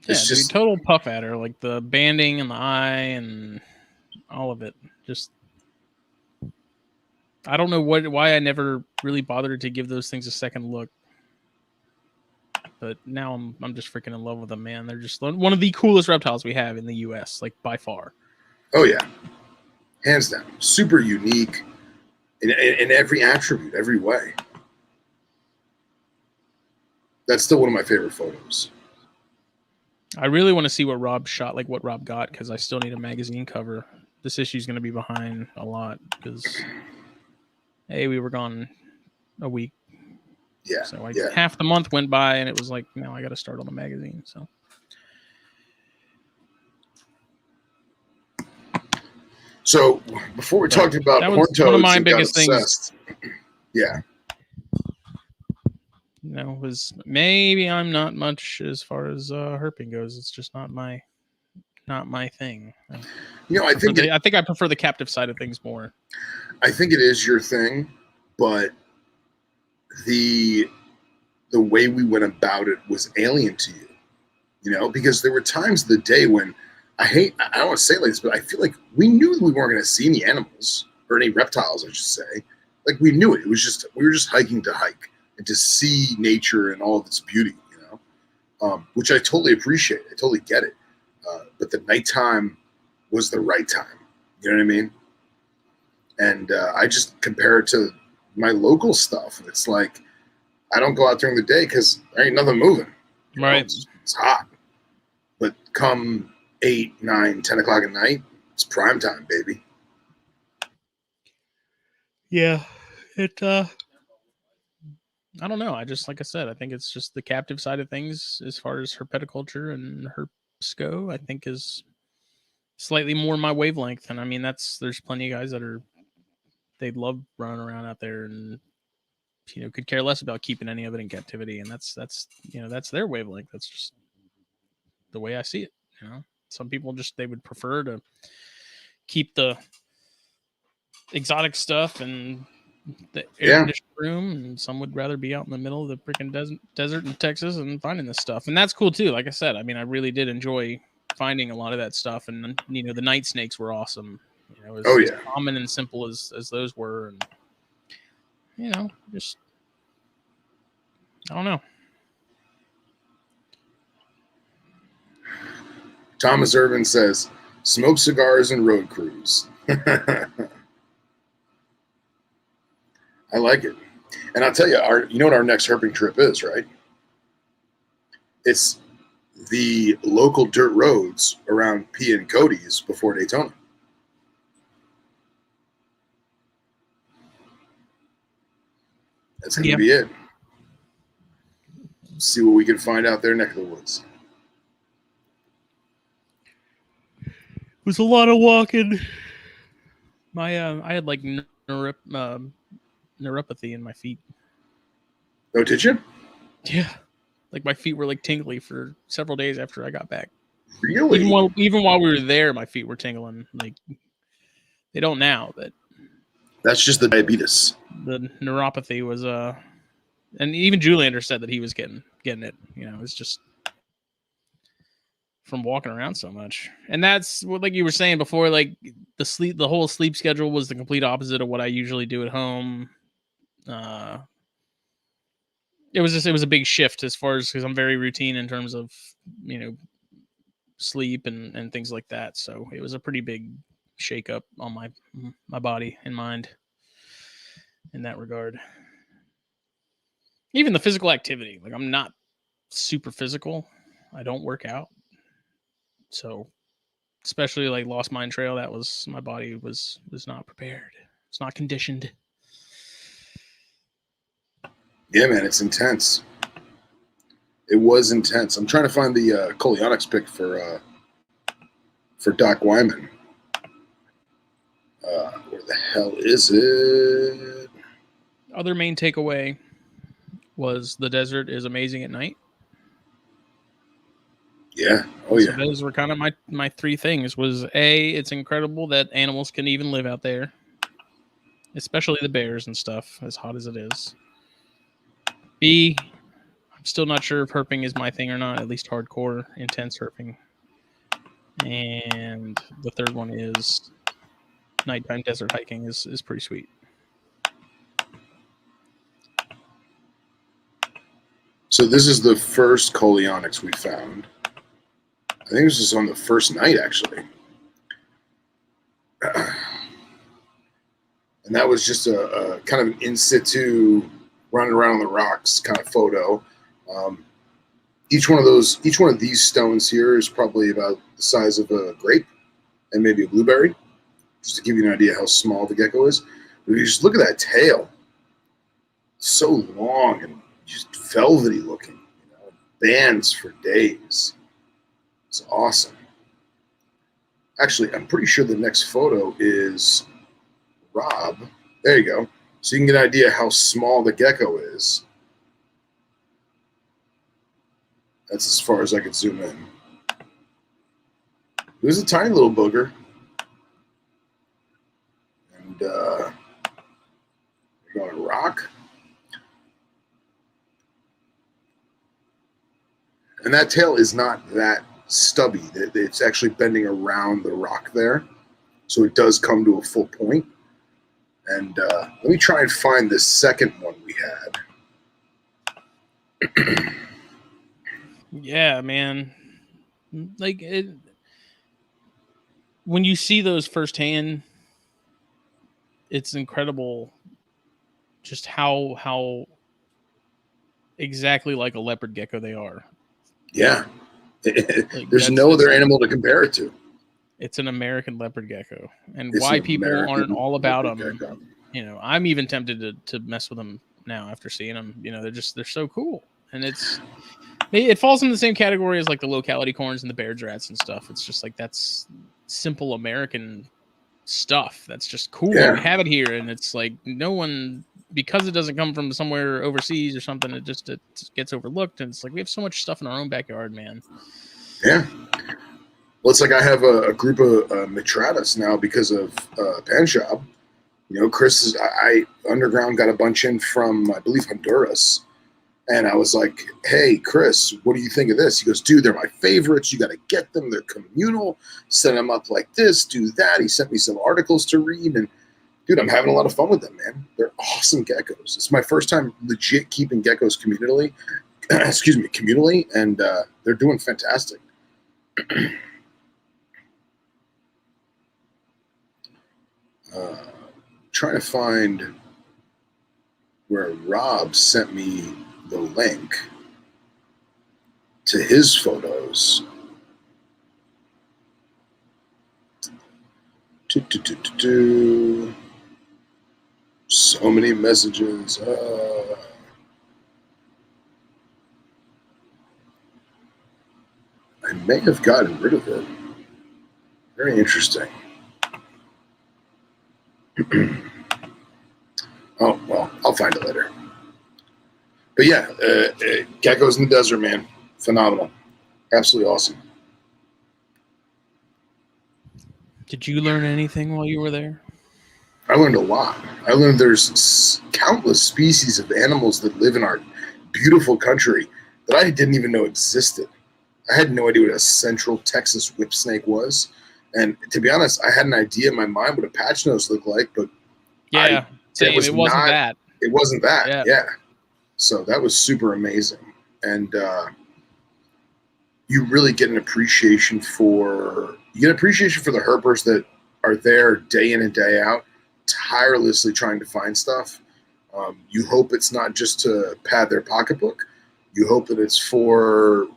Speaker 1: Yeah, it's just total puff at her, like the banding and the eye and all of it. Just, I don't know why I never really bothered to give those things a second look. But now I'm just freaking in love with them, man. They're just one of the coolest reptiles we have in the U.S., like by far.
Speaker 2: Oh yeah, hands down, super unique in every attribute, every way. That's still one of my favorite photos.
Speaker 1: I really want to see what Rob shot, like what Rob got, because I still need a magazine cover. This issue is going to be behind a lot because, hey, we were gone a week.
Speaker 2: Yeah.
Speaker 1: So half the month went by, and it was like, now I got to start on the magazine.
Speaker 2: So before we talked about
Speaker 1: that was one of my biggest things.
Speaker 2: Yeah.
Speaker 1: You know, was maybe I'm not much as far as herping goes. It's just not my thing.
Speaker 2: You know, I
Speaker 1: think I prefer the captive side of things more.
Speaker 2: I think it is your thing, but the way we went about it was alien to you. You know, because there were times of the day when I don't want to say it like this, but I feel like we knew we weren't going to see any animals or any reptiles, I should say. Like we knew it. It was just we were just hiking to hike and to see nature and all of its beauty, you know, which I totally appreciate. I totally get it. But the nighttime was the right time. You know what I mean? And I just compare it to my local stuff. And it's like, I don't go out during the day because there ain't nothing moving.
Speaker 1: Right.
Speaker 2: It's hot. But come 8, 9, 10 o'clock at night, it's prime time, baby.
Speaker 1: Yeah. I don't know. Like I said, I think it's just the captive side of things as far as herpeticulture and herpsco, I think is slightly more my wavelength. And I mean, there's plenty of guys they love running around out there and, you know, could care less about keeping any of it in captivity. And that's their wavelength. That's just the way I see it. You know, some people they would prefer to keep the exotic stuff and the air conditioned room, and some would rather be out in the middle of the freaking desert in Texas and finding this stuff. And that's cool too. Like I said, I mean, I really did enjoy finding a lot of that stuff, and you know, the night snakes were awesome. You know, as common and simple as those were, and you know, just I don't know.
Speaker 2: Thomas Irvin says, "Smoke cigars and road cruise." I like it, and I'll tell you, you know what our next herping trip is, right? It's the local dirt roads around P and Cody's before Daytona. That's going to be it. See what we can find out there neck of the woods.
Speaker 1: It was a lot of walking. I had like neuropathy in my feet.
Speaker 2: Oh, did you?
Speaker 1: Yeah. Like my feet were like tingly for several days after I got back.
Speaker 2: Really?
Speaker 1: Even while we were there, my feet were tingling. Like they don't now, but
Speaker 2: that's just the diabetes.
Speaker 1: The neuropathy was and even Juliander said that he was getting it. You know, it's just from walking around so much. And that's what, like you were saying before, like the whole sleep schedule was the complete opposite of what I usually do at home. It was a big shift as far as, because I'm very routine in terms of, you know, sleep and things like that. So it was a pretty big shake up on my body and mind in that regard. Even the physical activity, like I'm not super physical. I don't work out. So especially like Lost Mine Trail, that was, my body was not prepared. It's not conditioned.
Speaker 2: Yeah, man, it's intense. It was intense. I'm trying to find the Colionics pick for Doc Wyman. Where the hell is it?
Speaker 1: Other main takeaway was the desert is amazing at night.
Speaker 2: Yeah. Oh,
Speaker 1: so
Speaker 2: yeah.
Speaker 1: Those were kind of my three things. Was A, it's incredible that animals can even live out there, especially the bears and stuff, as hot as it is. B, I'm still not sure if herping is my thing or not, at least hardcore, intense herping. And the third one is nighttime desert hiking is pretty sweet.
Speaker 2: So this is the first Colionics we found. I think this was on the first night, actually. And that was just a kind of an in situ, running around on the rocks kind of photo. Each one of these stones here is probably about the size of a grape and maybe a blueberry, just to give you an idea how small the gecko is. But if you just look at that tail, so long and just velvety looking, you know, bands for days. It's awesome. Actually, I'm pretty sure the next photo is Rob. There you go. So you can get an idea how small the gecko is. That's as far as I could zoom in. There's a tiny little booger. And you're going to rock. And that tail is not that stubby. It's actually bending around the rock there. So it does come to a full point. And let me try and find the second one we had.
Speaker 1: Yeah, man. Like when you see those firsthand, it's incredible just how exactly like a leopard gecko they are.
Speaker 2: Yeah. There's no other animal to compare it to.
Speaker 1: It's an American leopard gecko. And why people aren't all about them, you know, I'm even tempted to mess with them now after seeing them. You know, they're so cool. And it falls in the same category as like the locality corns and the bear rats and stuff. It's just like, that's simple American stuff. That's just cool. Yeah. We have it here. And it's like no one, because it doesn't come from somewhere overseas or something, it just gets overlooked. And it's like, we have so much stuff in our own backyard, man.
Speaker 2: Yeah. Well, it's like I have a group of Mitratus now because of Pan Shop. You know, Underground got a bunch in from, I believe, Honduras. And I was like, hey, Chris, what do you think of this? He goes, dude, they're my favorites. You got to get them. They're communal. Set them up like this, do that. He sent me some articles to read. And, dude, I'm having a lot of fun with them, man. They're awesome geckos. It's my first time legit keeping geckos communally. Communally. And they're doing fantastic. Trying to find where Rob sent me the link to his photos. So many messages. I may have gotten rid of it. Very interesting. Oh, well, I'll find it later. But yeah, geckos in the desert, man. Phenomenal. Absolutely awesome.
Speaker 1: Did you learn anything while you were there?
Speaker 2: I learned a lot. I learned there's countless species of animals that live in our beautiful country that I didn't even know existed. I had no idea what a central Texas whipsnake was. And to be honest, I had an idea in my mind what a patch nose looked like, but
Speaker 1: yeah, it wasn't that.
Speaker 2: It wasn't that.
Speaker 1: Yeah.
Speaker 2: So that was super amazing. And you really get an appreciation for the herpers that are there day in and day out, tirelessly trying to find stuff. You hope it's not just to pad their pocketbook. You hope that it's for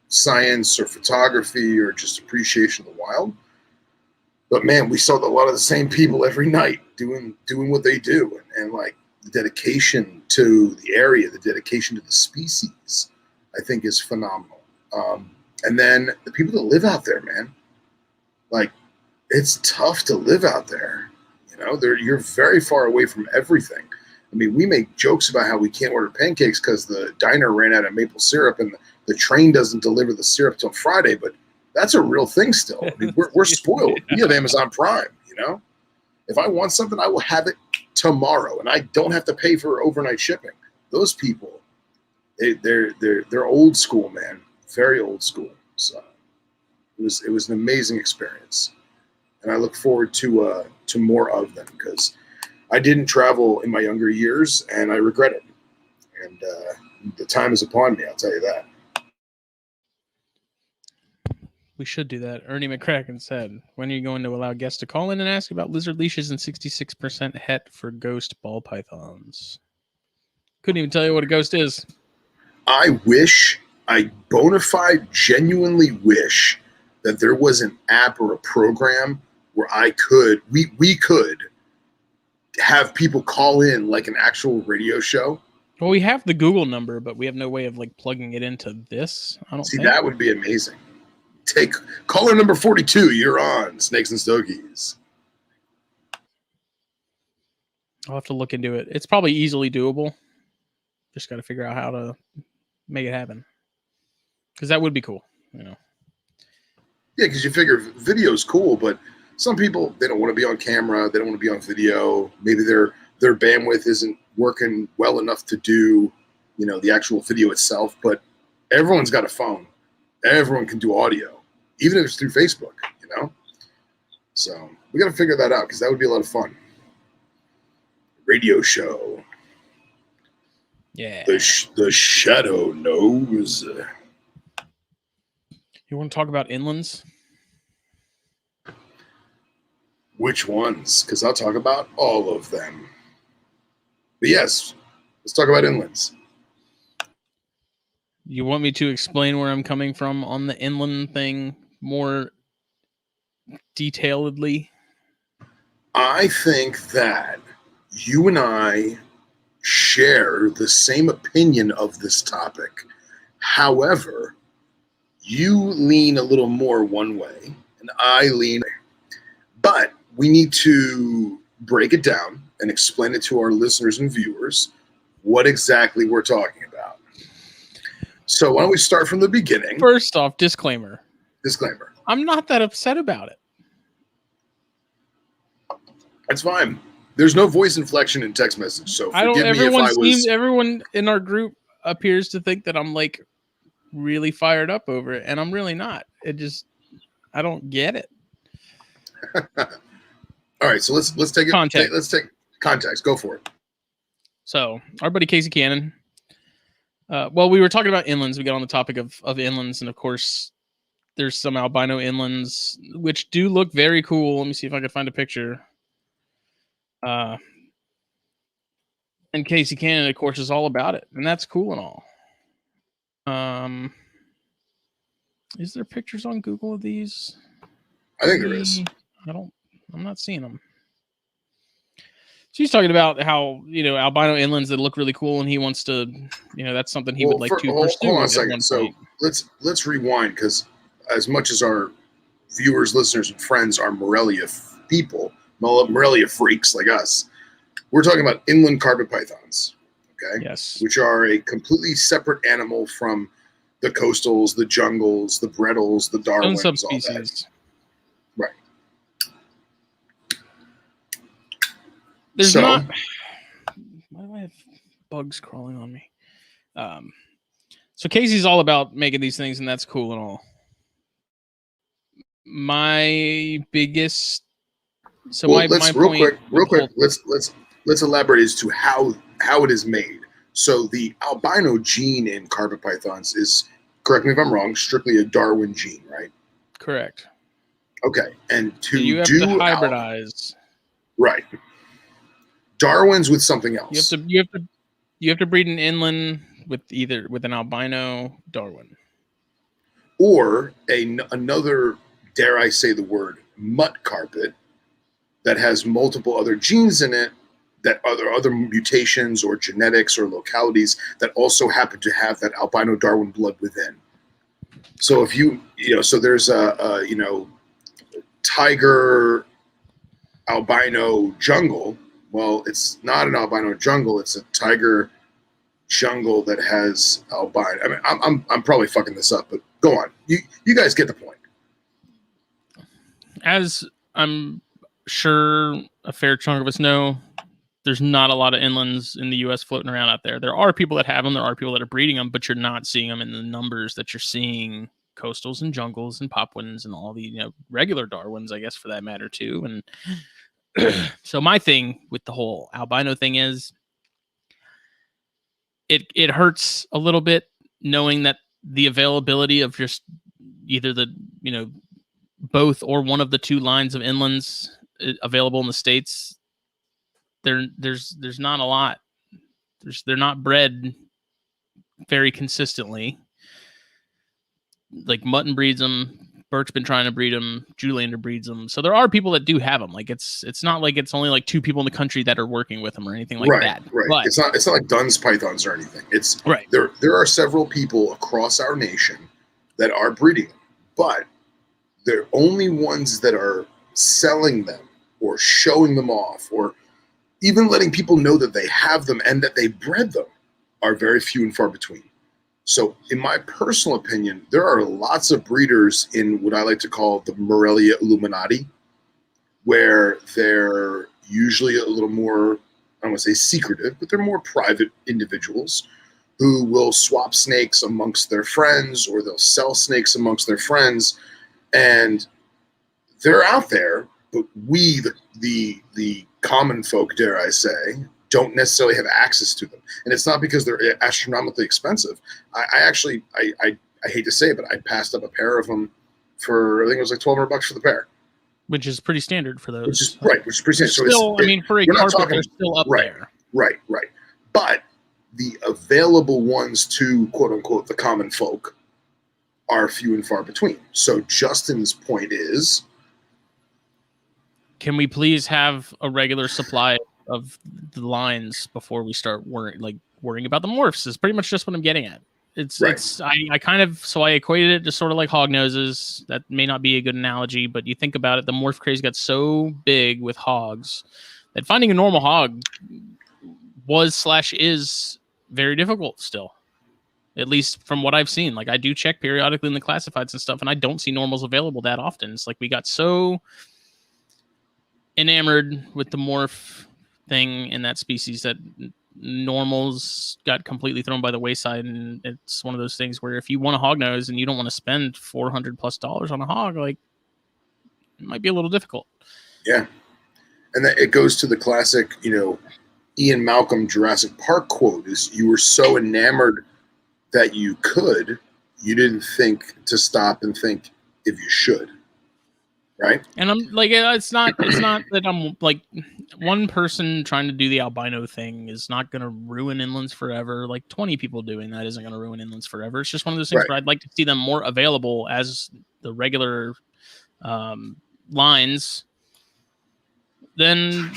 Speaker 2: science or photography or just appreciation of the wild. But man, we saw a lot of the same people every night doing what they do, and like the dedication to the area, the dedication to the species, I think is phenomenal. And then the people that live out there, man, like it's tough to live out there. You know, you're very far away from everything. I mean, we make jokes about how we can't order pancakes because the diner ran out of maple syrup and the train doesn't deliver the syrup till Friday, but that's a real thing still. I mean, we're spoiled. We have Amazon Prime, you know? If I want something, I will have it tomorrow, and I don't have to pay for overnight shipping. Those people, they're old school, man. Very old school. So it was an amazing experience. And I look forward to more of them because I didn't travel in my younger years, and I regret it. And the time is upon me, I'll tell you that.
Speaker 1: We should do that. Ernie McCracken said, when are you going to allow guests to call in and ask about lizard leashes and 66% het for ghost ball pythons? Couldn't even tell you what a ghost is.
Speaker 2: I bona fide, genuinely wish that there was an app or a program where we could have people call in like an actual radio show.
Speaker 1: Well, we have the Google number, but we have no way of like plugging it into this. I don't think
Speaker 2: that would be amazing. Take caller number 42. You're on Snakes and Stogies.
Speaker 1: I'll have to look into it. It's probably easily doable. Just got to figure out how to make it happen. Because that would be cool, you know.
Speaker 2: Yeah, because you figure video's cool, but some people, they don't want to be on camera. They don't want to be on video. Maybe their bandwidth isn't working well enough to do, you know, the actual video itself. But everyone's got a phone. Everyone can do audio, even if it's through Facebook, you know? So we got to figure that out because that would be a lot of fun. Radio show.
Speaker 1: Yeah.
Speaker 2: The shadow knows.
Speaker 1: You want to talk about inlands?
Speaker 2: Which ones? Because I'll talk about all of them. But yes, let's talk about inlands.
Speaker 1: You want me to explain where I'm coming from on the inland thing more detailedly?
Speaker 2: I think that you and I share the same opinion of this topic. However, you lean a little more one way and I lean, but we need to break it down and explain it to our listeners and viewers what exactly we're talking about. So why don't we start from the beginning?
Speaker 1: First off, disclaimer.
Speaker 2: Disclaimer.
Speaker 1: I'm not that upset about it.
Speaker 2: That's fine. There's no voice inflection in text message, so forgive me if I was...
Speaker 1: Everyone in our group appears to think that I'm like really fired up over it, and I'm really not. I don't get it.
Speaker 2: All right, so let's take it.
Speaker 1: Context.
Speaker 2: Let's take context. Go for it.
Speaker 1: So our buddy Casey Cannon. Well, we were talking about inlands. We got on the topic of inlands, and of course, there's some albino inlands which do look very cool. Let me see if I can find a picture. And Casey Cannon, of course, is all about it, and that's cool and all. Is there pictures on Google of these?
Speaker 2: I think there is.
Speaker 1: I'm not seeing them. She's talking about how, albino inlands that look really cool, and he wants to, that's something he would like to pursue.
Speaker 2: Hold on a second. So let's rewind, because as much as our viewers, listeners, and friends are Morelia people, Morelia freaks like us, we're talking about inland carpet pythons, okay?
Speaker 1: Yes.
Speaker 2: Which are a completely separate animal from the coastals, the jungles, the brettles, the Darwins, all that. Right.
Speaker 1: There's not. Why do I have bugs crawling on me? So Casey's all about making these things, and that's cool and all. My biggest. So
Speaker 2: well,
Speaker 1: my point.
Speaker 2: Real quick. Let's elaborate as to how it is made. So the albino gene in carpet pythons is, correct me if I'm wrong, strictly a Darwin gene, right?
Speaker 1: Correct.
Speaker 2: Okay, and
Speaker 1: you have to hybridize.
Speaker 2: Right. Darwin's with something else.
Speaker 1: You have to breed an inland with an albino Darwin,
Speaker 2: or another, dare I say the word, mutt carpet that has multiple other genes in it, that other mutations or genetics or localities that also happen to have that albino Darwin blood within. So if so there's a tiger albino jungle. Well, it's not an albino jungle. It's a tiger jungle that has albino. I mean, I'm probably fucking this up, but go on. You guys get the point.
Speaker 1: As I'm sure a fair chunk of us know, there's not a lot of inlands in the U.S. floating around out there. There are people that have them. There are people that are breeding them, but you're not seeing them in the numbers that you're seeing coastals and jungles and Papuans and all the regular Darwins, I guess, for that matter too. And so my thing with the whole albino thing is it hurts a little bit knowing that the availability of just either the both or one of the two lines of inlands available in the States, there's not a lot. They're not bred very consistently. Like Mutton breeds them. Bert's been trying to breed them. Juliander breeds them. So there are people that do have them. Like it's not like it's only like 2 people in the country that are working with them or anything like that.
Speaker 2: Right. But it's not like Dunn's pythons or anything. It's
Speaker 1: right.
Speaker 2: There are several people across our nation that are breeding them, but they're only ones that are selling them or showing them off or even letting people know that they have them and that they bred them are very few and far between. So in my personal opinion, there are lots of breeders in what I like to call the Morelia Illuminati, where they're usually a little more, I don't want to say secretive, but they're more private individuals who will swap snakes amongst their friends, or they'll sell snakes amongst their friends. And they're out there, but we, the common folk, dare I say, don't necessarily have access to them. And it's not because they're astronomically expensive. I hate to say it, but I passed up a pair of them for, I think it was like $1,200 for the pair.
Speaker 1: Which is pretty standard for those.
Speaker 2: Which is pretty standard. So
Speaker 1: still, for a carpet, they're still up there.
Speaker 2: Right. But the available ones to, quote unquote, the common folk are few and far between. So Justin's point is,
Speaker 1: can we please have a regular supply of the lines before we start worrying about the morphs? Is pretty much just what I'm getting at. I equated it to sort of like hog noses. That may not be a good analogy, but you think about it, the morph craze got so big with hogs that finding a normal hog is very difficult still. At least from what I've seen. Like I do check periodically in the classifieds and stuff, and I don't see normals available that often. It's like we got so enamored with the morph thing in that species that normals got completely thrown by the wayside, and it's one of those things where if you want a hognose and you don't want to spend $400+ on a hog, like, it might be a little difficult.
Speaker 2: Yeah. And that it goes to the classic, Ian Malcolm Jurassic Park quote is, you were so enamored that you didn't think to stop and think if you should. Right.
Speaker 1: And I'm like, it's not that I'm like, one person trying to do the albino thing is not going to ruin inlands forever. Like 20 people doing that isn't going to ruin inlands forever. It's just one of those things where I'd like to see them more available as the regular lines than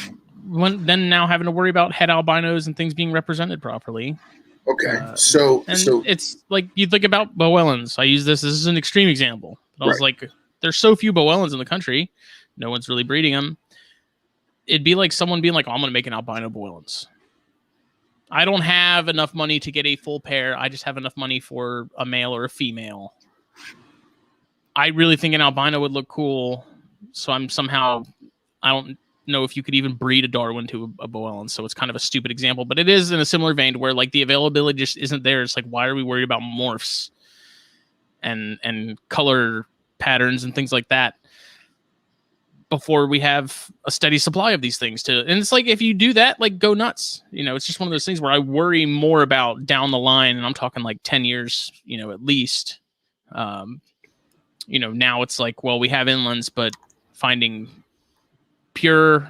Speaker 1: now having to worry about het albinos and things being represented properly.
Speaker 2: Okay. So
Speaker 1: it's like, you think about Boelens. I use this as an extreme example. But I was like, there's so few Boelens in the country. No one's really breeding them. It'd be like someone being like, oh, I'm going to make an albino Boelens. I don't have enough money to get a full pair. I just have enough money for a male or a female. I really think an albino would look cool. So I don't know if you could even breed a Darwin to a Boelens. So it's kind of a stupid example, but it is in a similar vein where like the availability just isn't there. It's like, why are we worried about morphs and color patterns and things like that before we have a steady supply of these things and it's like, if you do that, like, go nuts. It's just one of those things where I worry more about down the line, and I'm talking like 10 years, at least. Now it's like, well, we have inlands, but finding pure,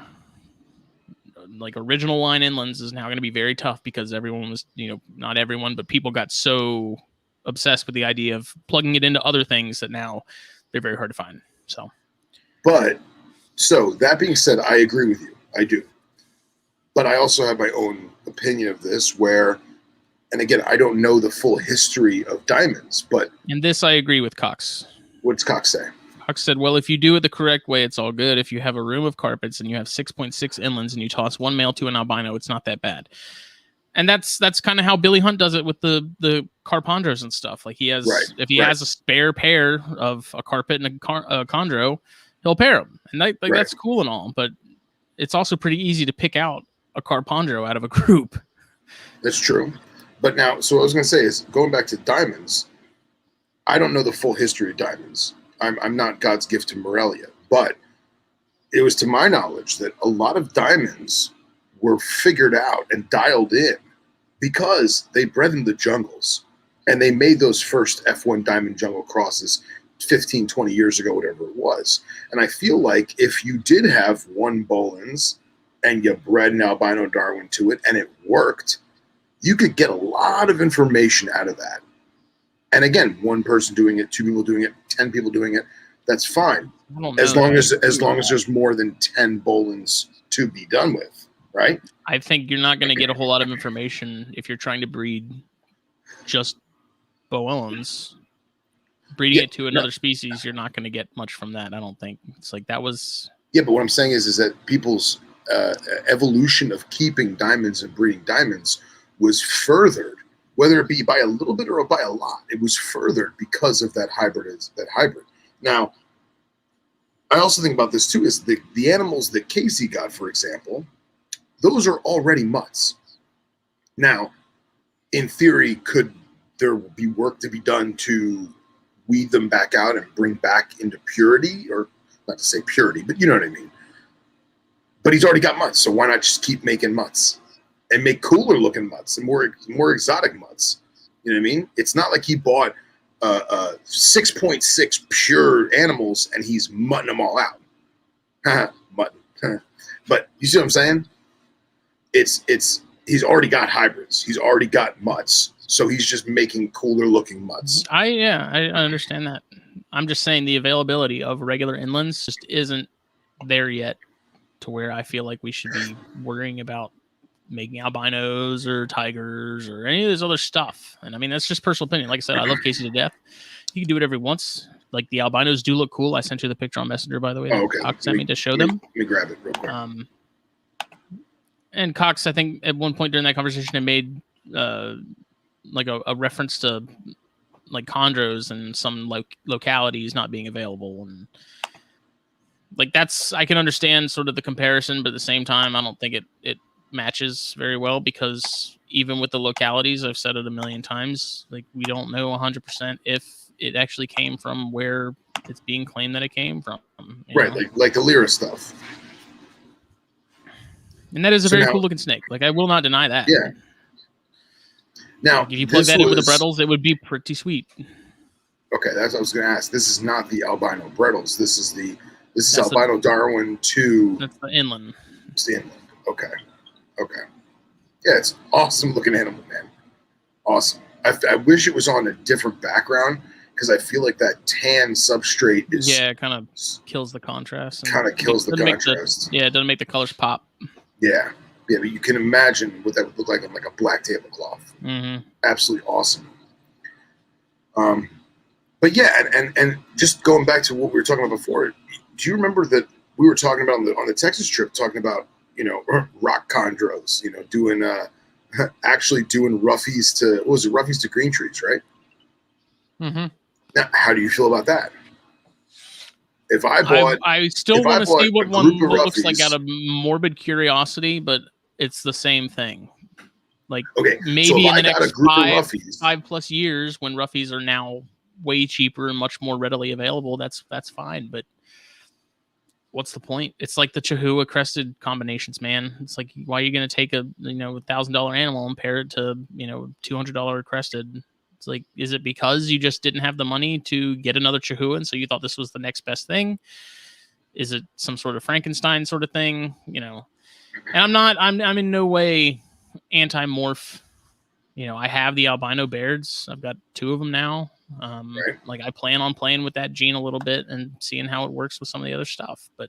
Speaker 1: like, original line inlands is now going to be very tough because everyone was, not everyone, but people got so obsessed with the idea of plugging it into other things that now they're very hard to find. So that being said, I agree with you. I do. But I also have my own opinion of this where, and again, I don't know the full history of diamonds, but... And this I agree with Cox.
Speaker 2: What's Cox say?
Speaker 1: Cox said, well, if you do it the correct way, it's all good. If you have a room of carpets and you have 6.6 inlands and you toss one male to an albino, it's not that bad. And that's kind of how Billy Hunt does it with the carpondros and stuff. Like, he has, if he has a spare pair of a carpet and a chondro, he'll pair them. And that's cool and all, but it's also pretty easy to pick out a carpondro out of a group.
Speaker 2: That's true. But now, so what I was going to say is, going back to diamonds, I don't know the full history of diamonds. I'm not God's gift to Morelia, but it was to my knowledge that a lot of diamonds were figured out and dialed in because they bred in the jungles and they made those first F1 diamond jungle crosses 15, 20 years ago, whatever it was. And I feel like if you did have one Boelens and you bred an albino Darwin to it and it worked, you could get a lot of information out of that. And again, one person doing it, 2 people doing it, 10 people doing it, that's fine. As long as there's more than 10 Boelens to be done with. Right?
Speaker 1: I think you're not going to get a whole lot of information if you're trying to breed just Boelens. Breeding it to another species, you're not going to get much from that, I don't think. It's like that was... Yeah,
Speaker 2: but what I'm saying is that people's evolution of keeping diamonds and breeding diamonds was furthered, whether it be by a little bit or by a lot. It was furthered because of that hybrid. Now, I also think about this too, is the animals that Casey got, for example, those are already mutts. Now, in theory, could there be work to be done to weed them back out and bring back into purity? Or not to say purity, but you know what I mean. But he's already got mutts, so why not just keep making mutts and make cooler looking mutts and more exotic mutts? You know what I mean? It's not like he bought 6.6 pure animals and he's mutting them all out. Mutton. But you see what I'm saying? He's already got hybrids. He's already got mutts. So he's just making cooler looking mutts.
Speaker 1: I understand that. I'm just saying the availability of regular inlands just isn't there yet to where I feel like we should be worrying about making albinos or tigers or any of this other stuff. And I mean, that's just personal opinion. Like I said, I love Casey to death. You can do it every once. Like, the albinos do look cool. I sent you the picture on Messenger, by the way.
Speaker 2: Okay.
Speaker 1: Cox sent me to show them.
Speaker 2: Let me grab it real quick.
Speaker 1: And Cox, I think at one point during that conversation, I made like a reference to like chondros and some localities not being available, and like that's, I can understand sort of the comparison, but at the same time, I don't think it matches very well, because even with the localities, I've said it a million times, like we don't know 100% if it actually came from where it's being claimed that it came from.
Speaker 2: Right, like the Lyra stuff.
Speaker 1: And that is a very cool looking snake. Like, I will not deny that.
Speaker 2: Yeah. Now,
Speaker 1: like, if you plug that in with the Brettles, it would be pretty sweet.
Speaker 2: Okay, that's what I was going to ask. This is not the albino Brettles. This is albino Darwin 2.
Speaker 1: That's the inland.
Speaker 2: It's the inland. Okay. Yeah, it's awesome looking animal, man. Awesome. I wish it was on a different background, because I feel like that tan substrate is...
Speaker 1: Yeah, it kind of kills the contrast.
Speaker 2: Kind of kills the contrast.
Speaker 1: It doesn't make the colors pop.
Speaker 2: Yeah, but you can imagine what that would look like on like a black tablecloth.
Speaker 1: Mm-hmm.
Speaker 2: Absolutely awesome. But yeah, and just going back to what we were talking about before, do you remember that we were talking about on the Texas trip, talking about, rock chondros, doing actually doing roughies to, roughies to green trees, right?
Speaker 1: Mm-hmm.
Speaker 2: Now, how do you feel about that? If I bought,
Speaker 1: I still want to see what one looks like out of morbid curiosity, but it's the same thing. Like, okay, maybe in the next 5+ years, when roughies are now way cheaper and much more readily available, that's fine. But what's the point? It's like the Chihuahua crested combinations, man. It's like, why are you going to take a $1,000 animal and pair it to $200 crested? It's like, is it because you just didn't have the money to get another Chihuahua, and so you thought this was the next best thing? Is it some sort of Frankenstein sort of thing? And I'm in no way anti-morph. I have the albino Bairds. I've got 2 of them now.
Speaker 2: Right.
Speaker 1: Like, I plan on playing with that gene a little bit and seeing how it works with some of the other stuff. But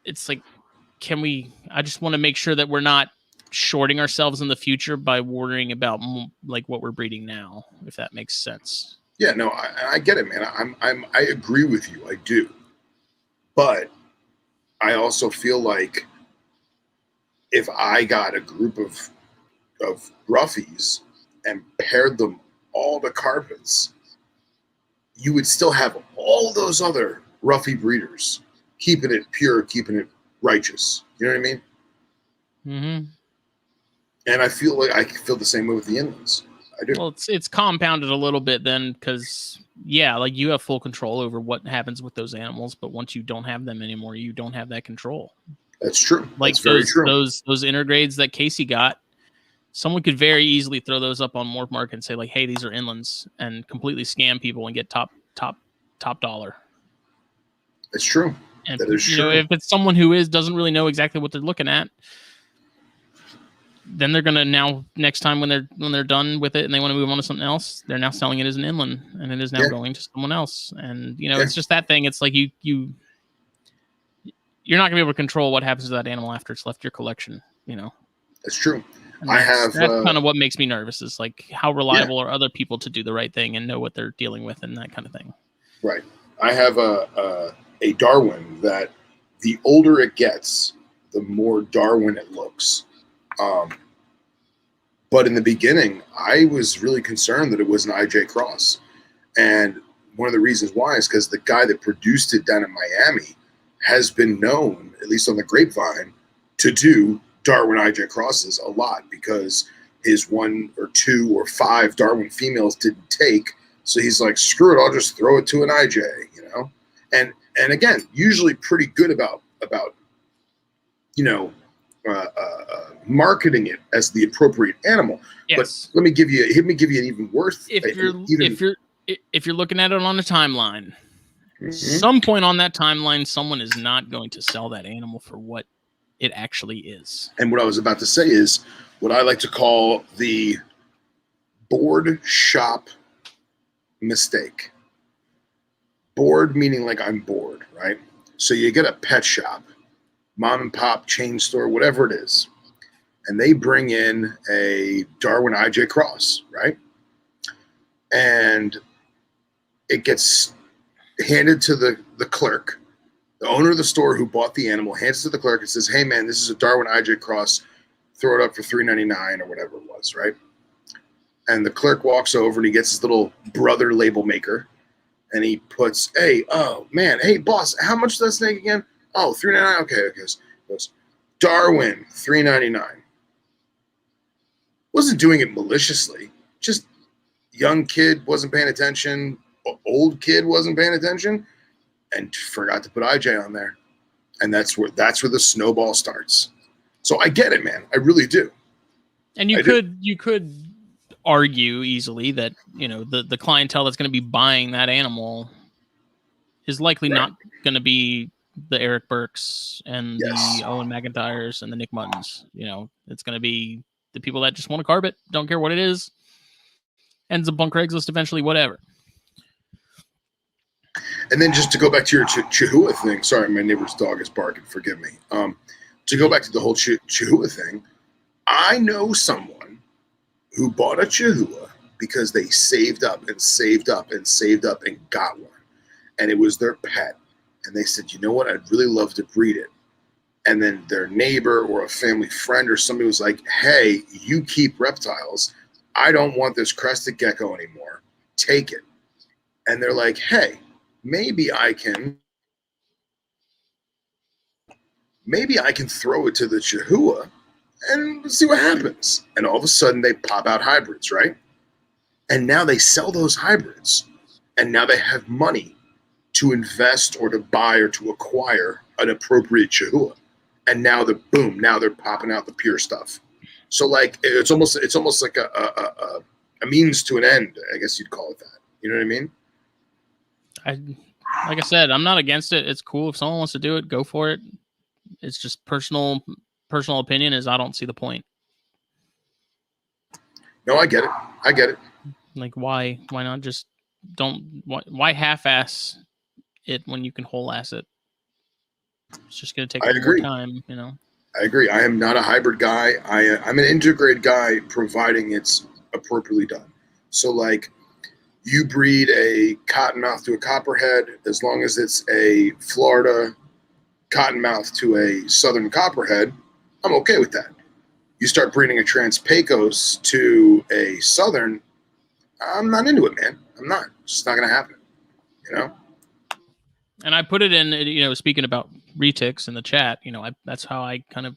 Speaker 1: it's like, I just want to make sure that we're not shorting ourselves in the future by worrying about like what we're breeding now, if that makes sense.
Speaker 2: Yeah, no, I get it, man. I agree with you. I do. But I also feel like if I got a group of roughies and paired them all to carpets, you would still have all those other roughy breeders keeping it pure, keeping it righteous. You know what I mean?
Speaker 1: Mm-hmm.
Speaker 2: And I feel the same way with the inlands. I do.
Speaker 1: Well, it's compounded a little bit then, because like, you have full control over what happens with those animals, but once you don't have them anymore, you don't have that control.
Speaker 2: That's true.
Speaker 1: Like,
Speaker 2: that's very true.
Speaker 1: Those intergrades that Casey got, someone could very easily throw those up on Morph Market and say, like, hey, these are inlands, and completely scam people and get top dollar.
Speaker 2: It's true.
Speaker 1: And
Speaker 2: that is true.
Speaker 1: If it's someone who doesn't really know exactly what they're looking at, then they're gonna now, next time when they're done with it and they want to move on to something else, they're now selling it as an inland, and it is now going to someone else. And it's just that thing. It's like you're not gonna be able to control what happens to that animal after it's left your collection.
Speaker 2: That's true.
Speaker 1: That's kind of what makes me nervous, is like, how reliable are other people to do the right thing and know what they're dealing with and that kind of thing.
Speaker 2: Right. I have a Darwin that the older it gets, the more Darwin it looks. But in the beginning, I was really concerned that it was an IJ cross. And one of the reasons why is because the guy that produced it down in Miami has been known, at least on the grapevine, to do Darwin IJ crosses a lot, because his 1 or 2 or 5 Darwin females didn't take. So he's like, screw it, I'll just throw it to an IJ, And again, usually pretty good about marketing it as the appropriate animal.
Speaker 1: Yes.
Speaker 2: But let me give you an even worse.
Speaker 1: If you're looking at it on a timeline, some point on that timeline, someone is not going to sell that animal for what it actually is.
Speaker 2: And what I was about to say is what I like to call the board shop mistake. Bored meaning like I'm bored, right? So you get a pet shop, mom and pop chain store, whatever it is, and they bring in a Darwin IJ cross, right? And it gets handed to the clerk. The owner of the store who bought the animal hands it to the clerk and says, hey, man, this is a Darwin IJ cross. Throw it up for $3.99 or whatever it was, right? And the clerk walks over and he gets his little brother label maker, and he puts, hey, boss, how much is that snake again? Oh, $3.99. Okay. He goes, Darwin, $3.99. Wasn't doing it maliciously. Just young kid wasn't paying attention. Old kid wasn't paying attention, and forgot to put IJ on there. And that's where the snowball starts. So I get it, man. I really do.
Speaker 1: And you could argue easily that, you know, the clientele that's going to be buying that animal is likely not going to be the Eric Burks and the Owen McIntyres and the Nick Muttons. You know, it's going to be the people that just want to carve it, don't care what it is, ends up on Craigslist eventually, whatever.
Speaker 2: And then just to go back to your Chihuahua thing, sorry, my neighbor's dog is barking, forgive me. To go back to the whole Chihuahua thing, I know someone who bought a Chihuahua because they saved up and saved up and saved up and got one. And it was their pet. And they said, you know what, I'd really love to breed it. And then their neighbor or a family friend or somebody was like, hey, you keep reptiles. I don't want this crested gecko anymore. Take it. And they're like, hey, maybe I can throw it to the Chihuahua and see what happens. And all of a sudden they pop out hybrids, right? And now they sell those hybrids. And now they have money to invest or to buy or to acquire an appropriate Chihuahua. And now they're popping out the pure stuff. So like it's almost like a means to an end, I guess you'd call it that. You know what I mean?
Speaker 1: Like I said, I'm not against it. It's cool if someone wants to do it, go for it. It's just personal opinion is I don't see the point.
Speaker 2: No, I get it.
Speaker 1: Like why not just why half-ass it when you can whole-ass it? It's just going to take more time, you know.
Speaker 2: I agree. I am not a hybrid guy. I'm an integrated guy, providing it's appropriately done. So, like, you breed a cottonmouth to a copperhead, as long as it's a Florida cottonmouth to a southern copperhead, I'm okay with that. You start breeding a Trans-Pecos to a southern, I'm not into it, man. I'm not. It's just not going to happen, you know?
Speaker 1: And I put it in, you know, speaking about retics in the chat, you know, that's how I kind of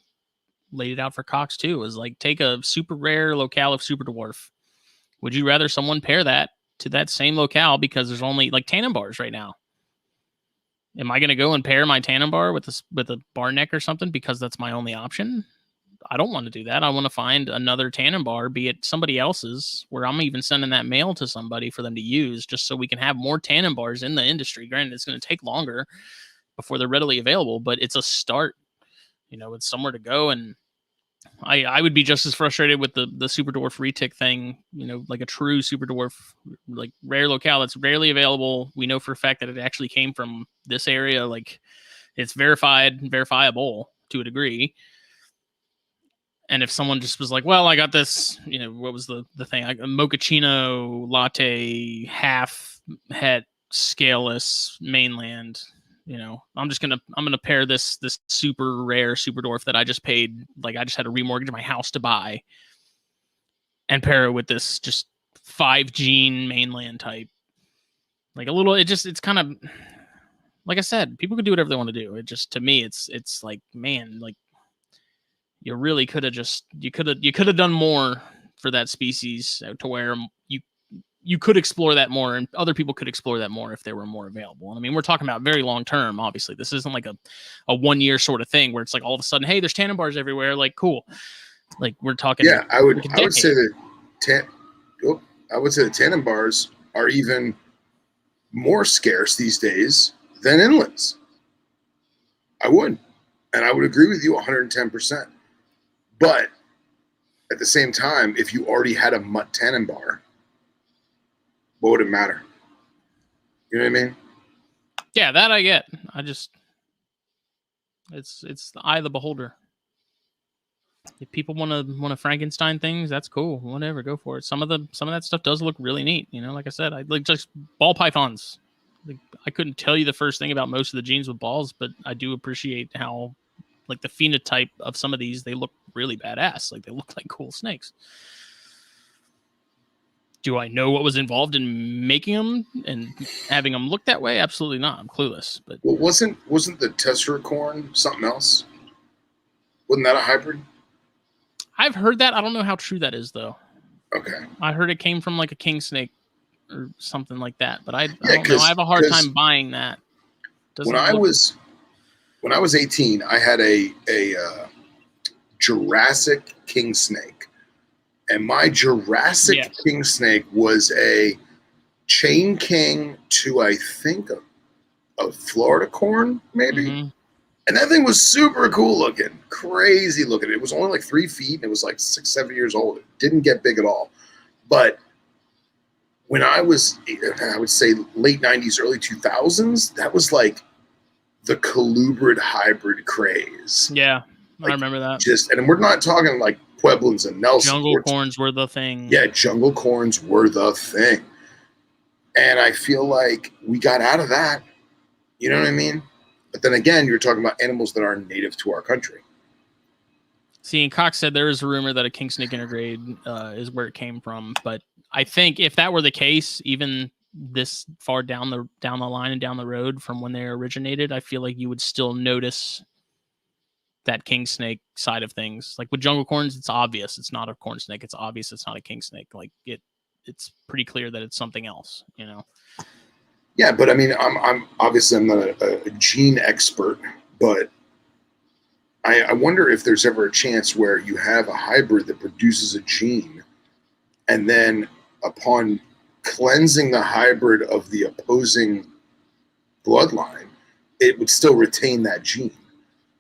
Speaker 1: laid it out for Cox too, is like take a super rare locale of super dwarf. Would you rather someone pair that to that same locale because there's only like Tannenbars right now? Am I going to go and pair my Tannenbar with a bar neck or something because that's my only option? I don't want to do that. I want to find another Tannenbar, be it somebody else's, where I'm even sending that mail to somebody for them to use, just so we can have more Tannenbars in the industry. Granted, it's going to take longer before they're readily available, but it's a start. You know, it's somewhere to go. And I would be just as frustrated with the super dwarf retic thing, you know, like a true super dwarf, like rare locale that's rarely available. We know for a fact that it actually came from this area. Like it's verifiable to a degree. And if someone just was like, well, I got this, you know, what was the thing? A mochaccino latte, half het, scaleless mainland. You know, I'm gonna pair this super rare super dwarf that I just paid, like I just had to remortgage my house to buy, and pair it with this just 5 gene mainland type. Like a little, it's kind of, like I said, people can do whatever they want to do. It just, to me, it's like, man, like you really could have you could have done more for that species to where you could explore that more, and other people could explore that more if they were more available. I mean, we're talking about very long term, obviously. This isn't like a 1 year sort of thing where it's like all of a sudden, hey, there's Tannenbars everywhere. Like, cool. Like we're talking.
Speaker 2: Yeah, I would say that the Tannenbars are even more scarce these days than inlands. I would. And I would agree with you 110%. But at the same time, if you already had a mutt Tannenbar, what would it matter? You know what I mean?
Speaker 1: Yeah, that I get. I just, it's the eye of the beholder. If people want to Frankenstein things, that's cool. Whatever, go for it. Some of that stuff does look really neat. You know, like I said, I like just ball pythons. Like, I couldn't tell you the first thing about most of the genes with balls, but I do appreciate how, like, the phenotype of some of these, they look really badass. Like, they look like cool snakes. Do I know what was involved in making them and having them look that way? Absolutely not. I'm clueless. But
Speaker 2: well, wasn't the tesseracorn something else? Wasn't that a hybrid?
Speaker 1: I've heard that. I don't know how true that is, though.
Speaker 2: Okay.
Speaker 1: I heard it came from like a king snake or something like that, but I
Speaker 2: Yeah,
Speaker 1: don't know. I have a hard time buying that.
Speaker 2: When I was 18, I had a Jurassic king snake, and my Jurassic king snake was a chain king to, I think, a Florida corn, maybe.
Speaker 1: Mm-hmm.
Speaker 2: And that thing was super cool looking, crazy looking. It was only like 3 feet, and it was like 6, 7 years old. It didn't get big at all. But when I was, I would say late 90s, early 2000s, that was like the colubrid hybrid craze.
Speaker 1: Yeah,
Speaker 2: like,
Speaker 1: I remember that.
Speaker 2: And we're not talking like Pueblans and Nelson.
Speaker 1: Jungle corns were the thing.
Speaker 2: Yeah, jungle corns were the thing. And I feel like we got out of that. You know what I mean? But then again, you're talking about animals that are native to our country.
Speaker 1: See, and Cox said there is a rumor that a king snake intergrade is where it came from. But I think if that were the case, even this far down the line and down the road from when they originated, I feel like you would still notice that king snake side of things. Like with jungle corns, it's obvious it's not a corn snake. It's obvious it's not a king snake. Like it's pretty clear that it's something else, you know.
Speaker 2: Yeah, but I mean, I'm obviously I'm not a gene expert, but I wonder if there's ever a chance where you have a hybrid that produces a gene, and then upon cleansing the hybrid of the opposing bloodline, it would still retain that gene.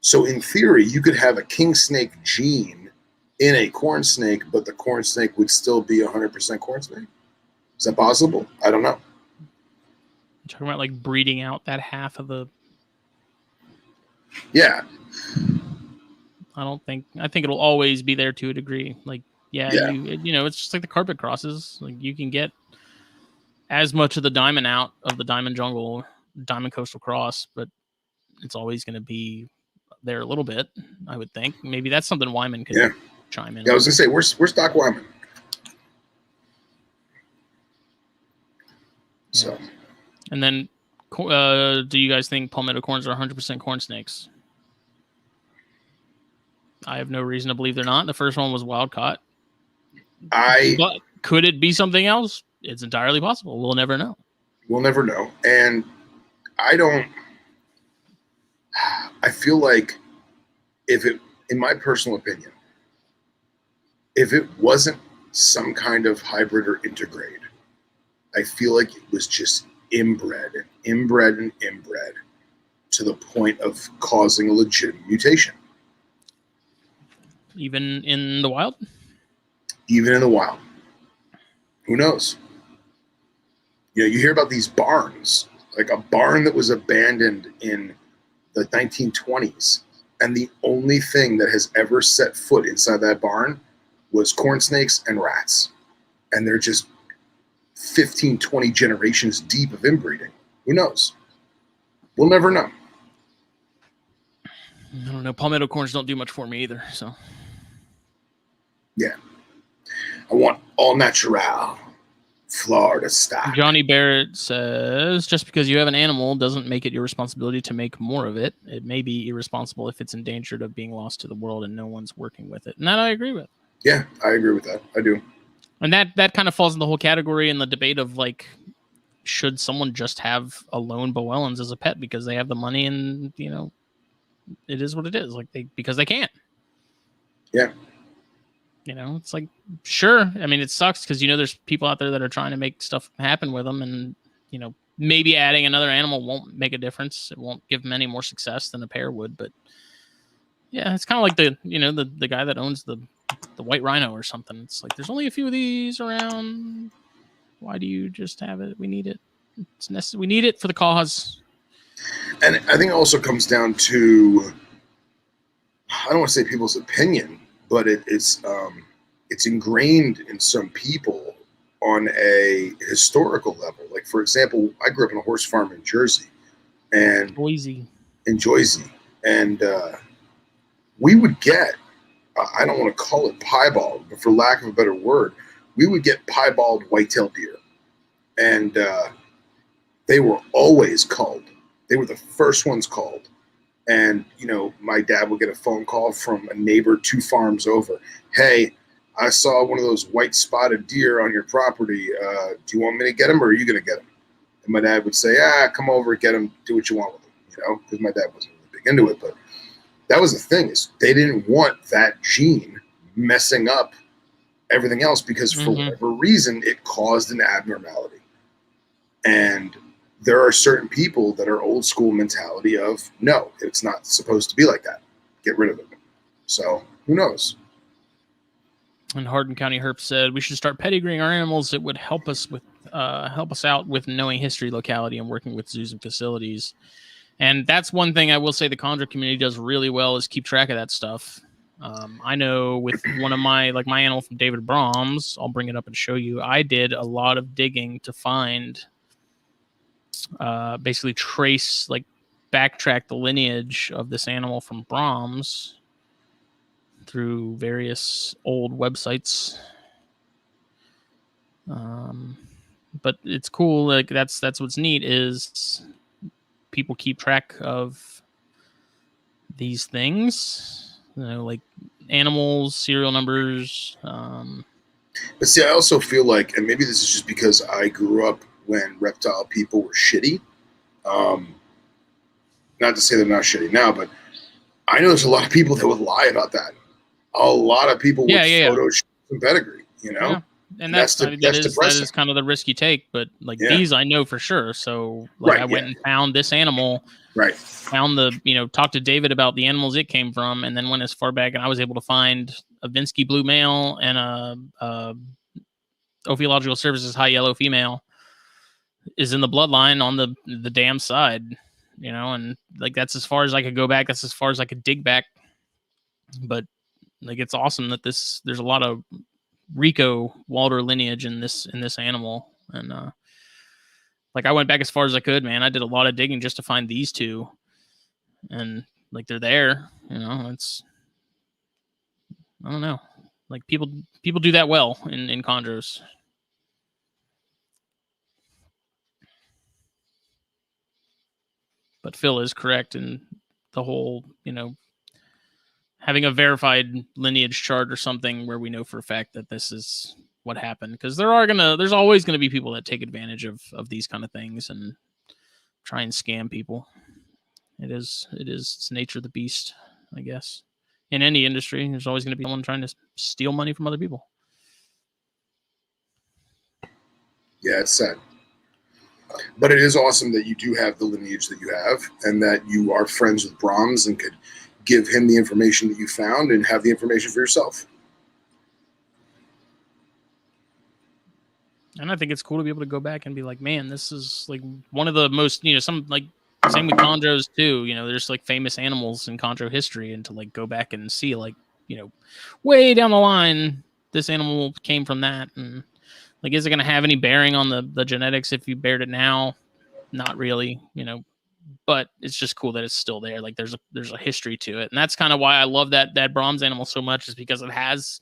Speaker 2: So in theory, you could have a king snake gene in a corn snake, but the corn snake would still be 100% corn snake. Is that possible? I don't know.
Speaker 1: You're talking about like breeding out that half of the.
Speaker 2: Yeah.
Speaker 1: I think it'll always be there to a degree. Like, yeah. You know, it's just like the carpet crosses. Like you can get as much of the diamond out of the diamond jungle, diamond coastal cross, but it's always going to be there a little bit, I would think. Maybe that's something Wyman could chime in.
Speaker 2: Yeah, I was going to say, where's Doc Wyman? So.
Speaker 1: And then, do you guys think palmetto corns are 100% corn snakes? I have no reason to believe they're not. The first one was wild caught. But could it be something else? It's entirely possible. We'll never know.
Speaker 2: We'll never know. And I feel like in my personal opinion, if it wasn't some kind of hybrid or intergrade, I feel like it was just inbred to the point of causing a legitimate mutation.
Speaker 1: Even in the wild?
Speaker 2: Even in the wild. Who knows? You know, you hear about these barns, like a barn that was abandoned in the 1920s, and the only thing that has ever set foot inside that barn was corn snakes and rats. And they're just 15, 20 generations deep of inbreeding. Who knows? We'll never know.
Speaker 1: I don't know. Palmetto corns don't do much for me either, so.
Speaker 2: Yeah. I want all natural Florida stock.
Speaker 1: Johnny Barrett says, just because you have an animal doesn't make it your responsibility to make more of it. It may be irresponsible if it's endangered of being lost to the world and no one's working with it. And that I agree with.
Speaker 2: Yeah, I agree with that. I do.
Speaker 1: And that kind of falls in the whole category in the debate of like, should someone just have a lone Boelens as a pet because they have the money and, you know, it is what it is. Like because they can.
Speaker 2: Yeah.
Speaker 1: You know, it's like, sure. I mean, it sucks because, you know, there's people out there that are trying to make stuff happen with them. And, you know, maybe adding another animal won't make a difference. It won't give them any more success than a pair would. But yeah, it's kind of like the guy that owns the white rhino or something. It's like, there's only a few of these around. Why do you just have it? We need it. It's necessary. We need it for the cause.
Speaker 2: And I think it also comes down to, I don't want to say people's opinion, but it's ingrained in some people on a historical level. Like, for example, I grew up in a horse farm in Jersey, and in Jersey, and we would get, I don't want to call it piebald, but for lack of a better word, we would get piebald white-tailed deer, and they were always culled. They were the first ones culled, And, you know, my dad would get a phone call from a neighbor 2 farms over. Hey, I saw one of those white spotted deer on your property. Do you want me to get him, or are you going to get him? And my dad would say, come over, get him, do what you want with him, you know, because my dad wasn't really big into it. But that was the thing, is they didn't want that gene messing up everything else, because for whatever reason, it caused an abnormality. And there are certain people that are old school mentality of, no, it's not supposed to be like that. Get rid of it. So who knows?
Speaker 1: And Hardin County Herp said we should start pedigreeing our animals. It would help us out with knowing history, locality, and working with zoos and facilities. And that's one thing I will say the chondro community does really well, is keep track of that stuff. I know with one of my animal from David Brahms, I'll bring it up and show you. I did a lot of digging to find, basically trace, backtrack the lineage of this animal from Brahms through various old websites. But it's cool. That's what's neat, is people keep track of these things, you know, like animals, serial numbers.
Speaker 2: But see, I also feel like, and maybe this is just because I grew up when reptile people were shitty. Not to say they're not shitty now, but I know there's a lot of people that would lie about that. A lot of people would Photoshop some pedigree, you know?
Speaker 1: Yeah. And that is kind of the risk you take. But these I know for sure. So I went and found this animal.
Speaker 2: Right.
Speaker 1: Found talked to David about the animals it came from, and then went as far back, and I was able to find a Vinsky blue male and a Ophiological Services high yellow female is in the bloodline on the damn side, you know, and that's as far as I could go back. That's as far as I could dig back. But it's awesome that there's a lot of Rico Walter lineage in this animal. And I went back as far as I could, man. I did a lot of digging just to find these two, and they're there, you know. It's, I don't know, people do that well in chondros. But Phil is correct in the whole, you know, having a verified lineage chart or something where we know for a fact that this is what happened, because there's always going to be people that take advantage of these kind of things and try and scam people. It's nature of the beast, I guess. In any industry, there's always going to be someone trying to steal money from other people.
Speaker 2: Yeah, it's sad. But it is awesome that you do have the lineage that you have, and that you are friends with Brahms and could give him the information that you found and have the information for yourself.
Speaker 1: And I think it's cool to be able to go back and be like, man, this is one of the most, you know, same with chondros too, you know, there's famous animals in chondro history, and to go back and see you know, way down the line, this animal came from that. And is it going to have any bearing on the genetics if you bared it now? Not really, you know, but it's just cool that it's still there. There's a history to it. And that's kind of why I love that Brahms animal so much, is because it has,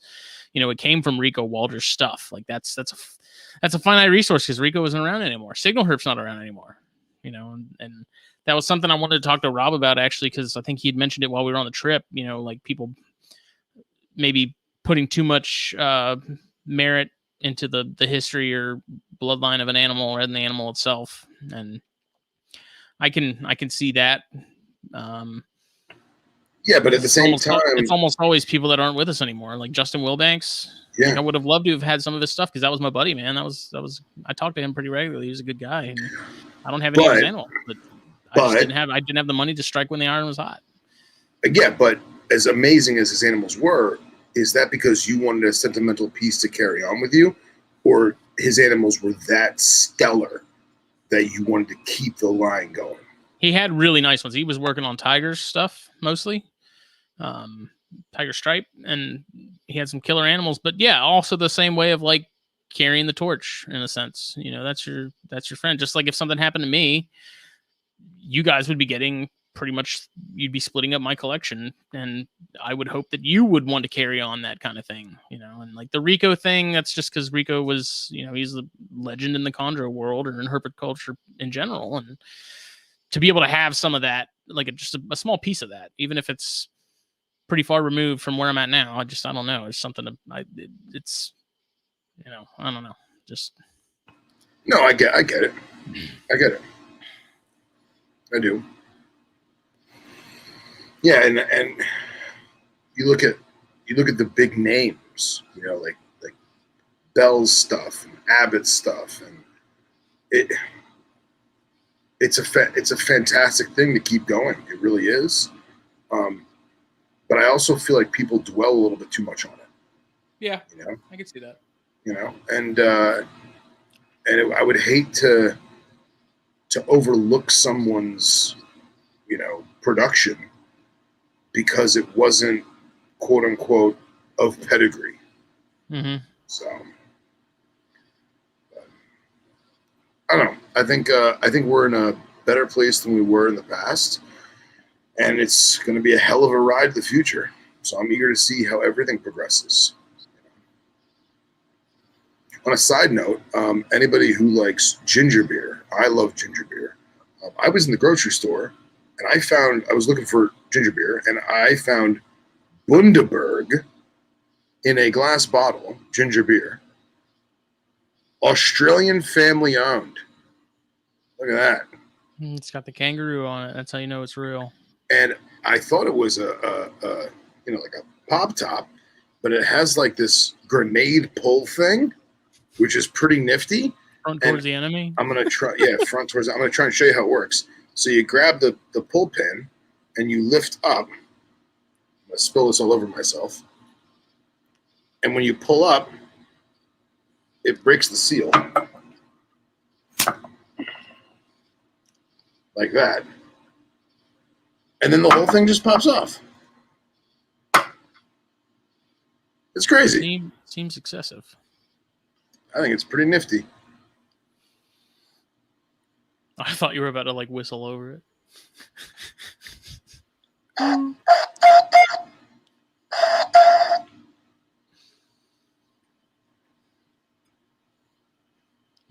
Speaker 1: you know, it came from Rico Walter's stuff. That's a finite resource, because Rico isn't around anymore. Signal Herp's not around anymore, you know, and that was something I wanted to talk to Rob about, actually, because I think he'd mentioned it while we were on the trip, you know, people maybe putting too much merit into the history or bloodline of an animal rather than the animal itself. And I can see that.
Speaker 2: Yeah, but at the same time,
Speaker 1: it's almost always people that aren't with us anymore, like Justin Wilbanks.
Speaker 2: Yeah,
Speaker 1: I would have loved to have had some of his stuff, because that was my buddy, man. That was I talked to him pretty regularly. He was a good guy, and I don't have any of his animals, but I didn't have the money to strike when the iron was hot.
Speaker 2: Yeah, but as amazing as his animals were, is that because you wanted a sentimental piece to carry on with you, or his animals were that stellar that you wanted to keep the line going?
Speaker 1: He had really nice ones. He was working on Tiger's stuff mostly, Tiger Stripe, and he had some killer animals. But yeah, also the same way of carrying the torch, in a sense. You know, that's your friend. Just like if something happened to me, you guys would be getting pretty much, you'd be splitting up my collection, and I would hope that you would want to carry on that kind of thing, you know. And the Rico thing, that's just because Rico was, you know, he's the legend in the chondro world or in herpetoculture in general, and to be able to have some of that, like just a small piece of that, even if it's pretty far removed from where I'm at now. I don't know. It's something it's, I don't know. Just.
Speaker 2: No, I get it. I get it. I do. Yeah. And you look at the big names, like Bell's stuff and Abbott's stuff. And it's a fantastic thing to keep going. It really is. But I also feel like people dwell a little bit too much on it.
Speaker 1: Yeah, I can see that.
Speaker 2: And I would hate to overlook someone's, production because it wasn't quote unquote of pedigree.
Speaker 1: Mm-hmm.
Speaker 2: So I don't know. I think we're in a better place than we were in the past. And it's going to be a hell of a ride in the future. So I'm eager to see how everything progresses. On a side note, anybody who likes ginger beer, I love ginger beer. I was in the grocery store and I was looking for ginger beer and I found Bundaberg in a glass bottle, ginger beer. Australian family owned. Look at that.
Speaker 1: It's got the kangaroo on it. That's how you know it's real.
Speaker 2: And I thought it was a like a pop top, but it has like this grenade pull thing, which is pretty nifty.
Speaker 1: Front towards the enemy.
Speaker 2: I'm gonna try, front towards. I'm gonna try and show you how it works. So you grab the pull pin and you lift up. I'm gonna spill this all over myself. And when you pull up, it breaks the seal like that. And then the whole thing just pops off. It's crazy.
Speaker 1: Seems excessive.
Speaker 2: I think it's pretty nifty.
Speaker 1: I thought you were about to like whistle over it.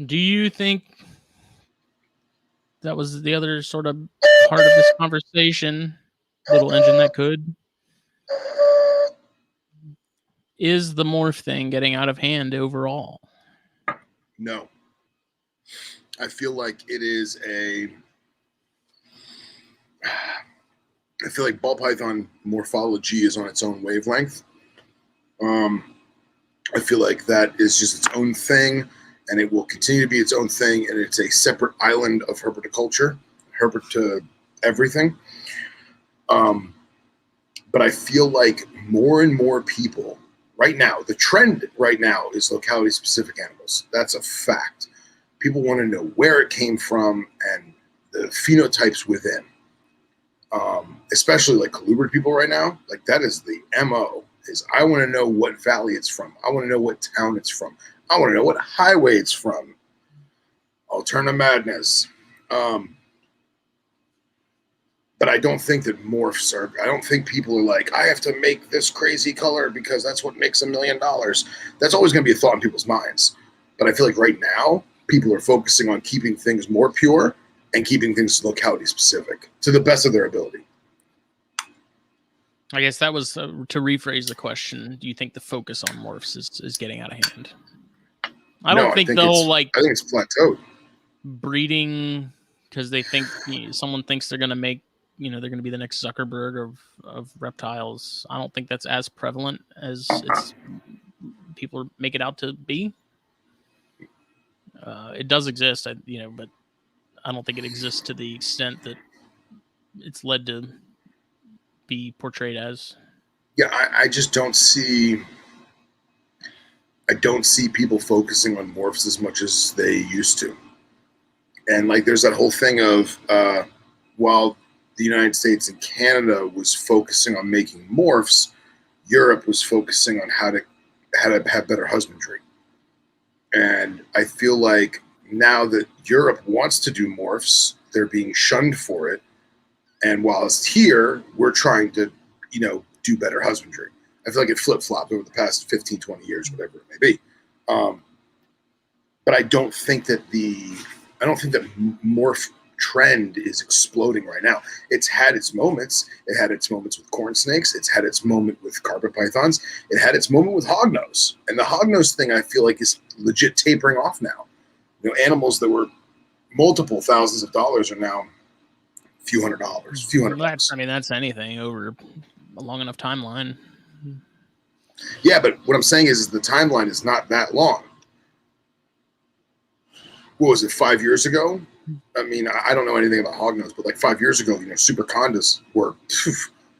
Speaker 1: Do you think that was the other sort of part of this conversation? Little engine that could. Is the morph thing getting out of hand overall?
Speaker 2: No. I feel like it is I feel like ball python morphology is on its own wavelength. I feel like that is just its own thing, and it will continue to be its own thing, and it's a separate island of herpetoculture, herpet everything. But I feel like more and more people right now, the trend right now is locality-specific animals. That's a fact. People want to know where it came from and the phenotypes within. Especially like colubrid people right now, like that is the MO, is I want to know what valley it's from. I want to know what town it's from. I want to know what highway it's from. Alterna madness. But I don't think that morphs are, I don't think people are like, I have to make this crazy color because that's what makes $1 million. That's always going to be a thought in people's minds. But I feel like right now, people are focusing on keeping things more pure and keeping things locality specific to the best of their ability.
Speaker 1: I guess that was to rephrase the question. Do you think the focus on morphs is getting out of hand? I don't think they'll like.
Speaker 2: I think it's plateaued.
Speaker 1: Breeding because they think someone thinks they're going to make, they're going to be the next Zuckerberg of reptiles. I don't think that's as prevalent as people make it out to be. It does exist, but I don't think it exists to the extent that it's led to be portrayed as.
Speaker 2: Yeah, I just don't see. I don't see people focusing on morphs as much as they used to. And like, there's that whole thing of while the United States and Canada was focusing on making morphs, Europe was focusing on how to have better husbandry. And I feel like now that Europe wants to do morphs, they're being shunned for it. And whilst here, we're trying to, do better husbandry. I feel like it flip-flopped over the past 15, 20 years, whatever it may be. But I don't think that morph trend is exploding right now. It's had its moments. It had its moments with corn snakes. It's had its moment with carpet pythons. It had its moment with hognose. And the hognose thing, I feel like, is legit tapering off now. You know, animals that were multiple thousands of dollars are now a few $100, a few $100.
Speaker 1: I mean, that's anything over a long enough timeline.
Speaker 2: Yeah, but what I'm saying is the timeline is not that long. What was it, 5 years ago? I mean, I don't know anything about hognose, but like 5 years ago, you know, super condas were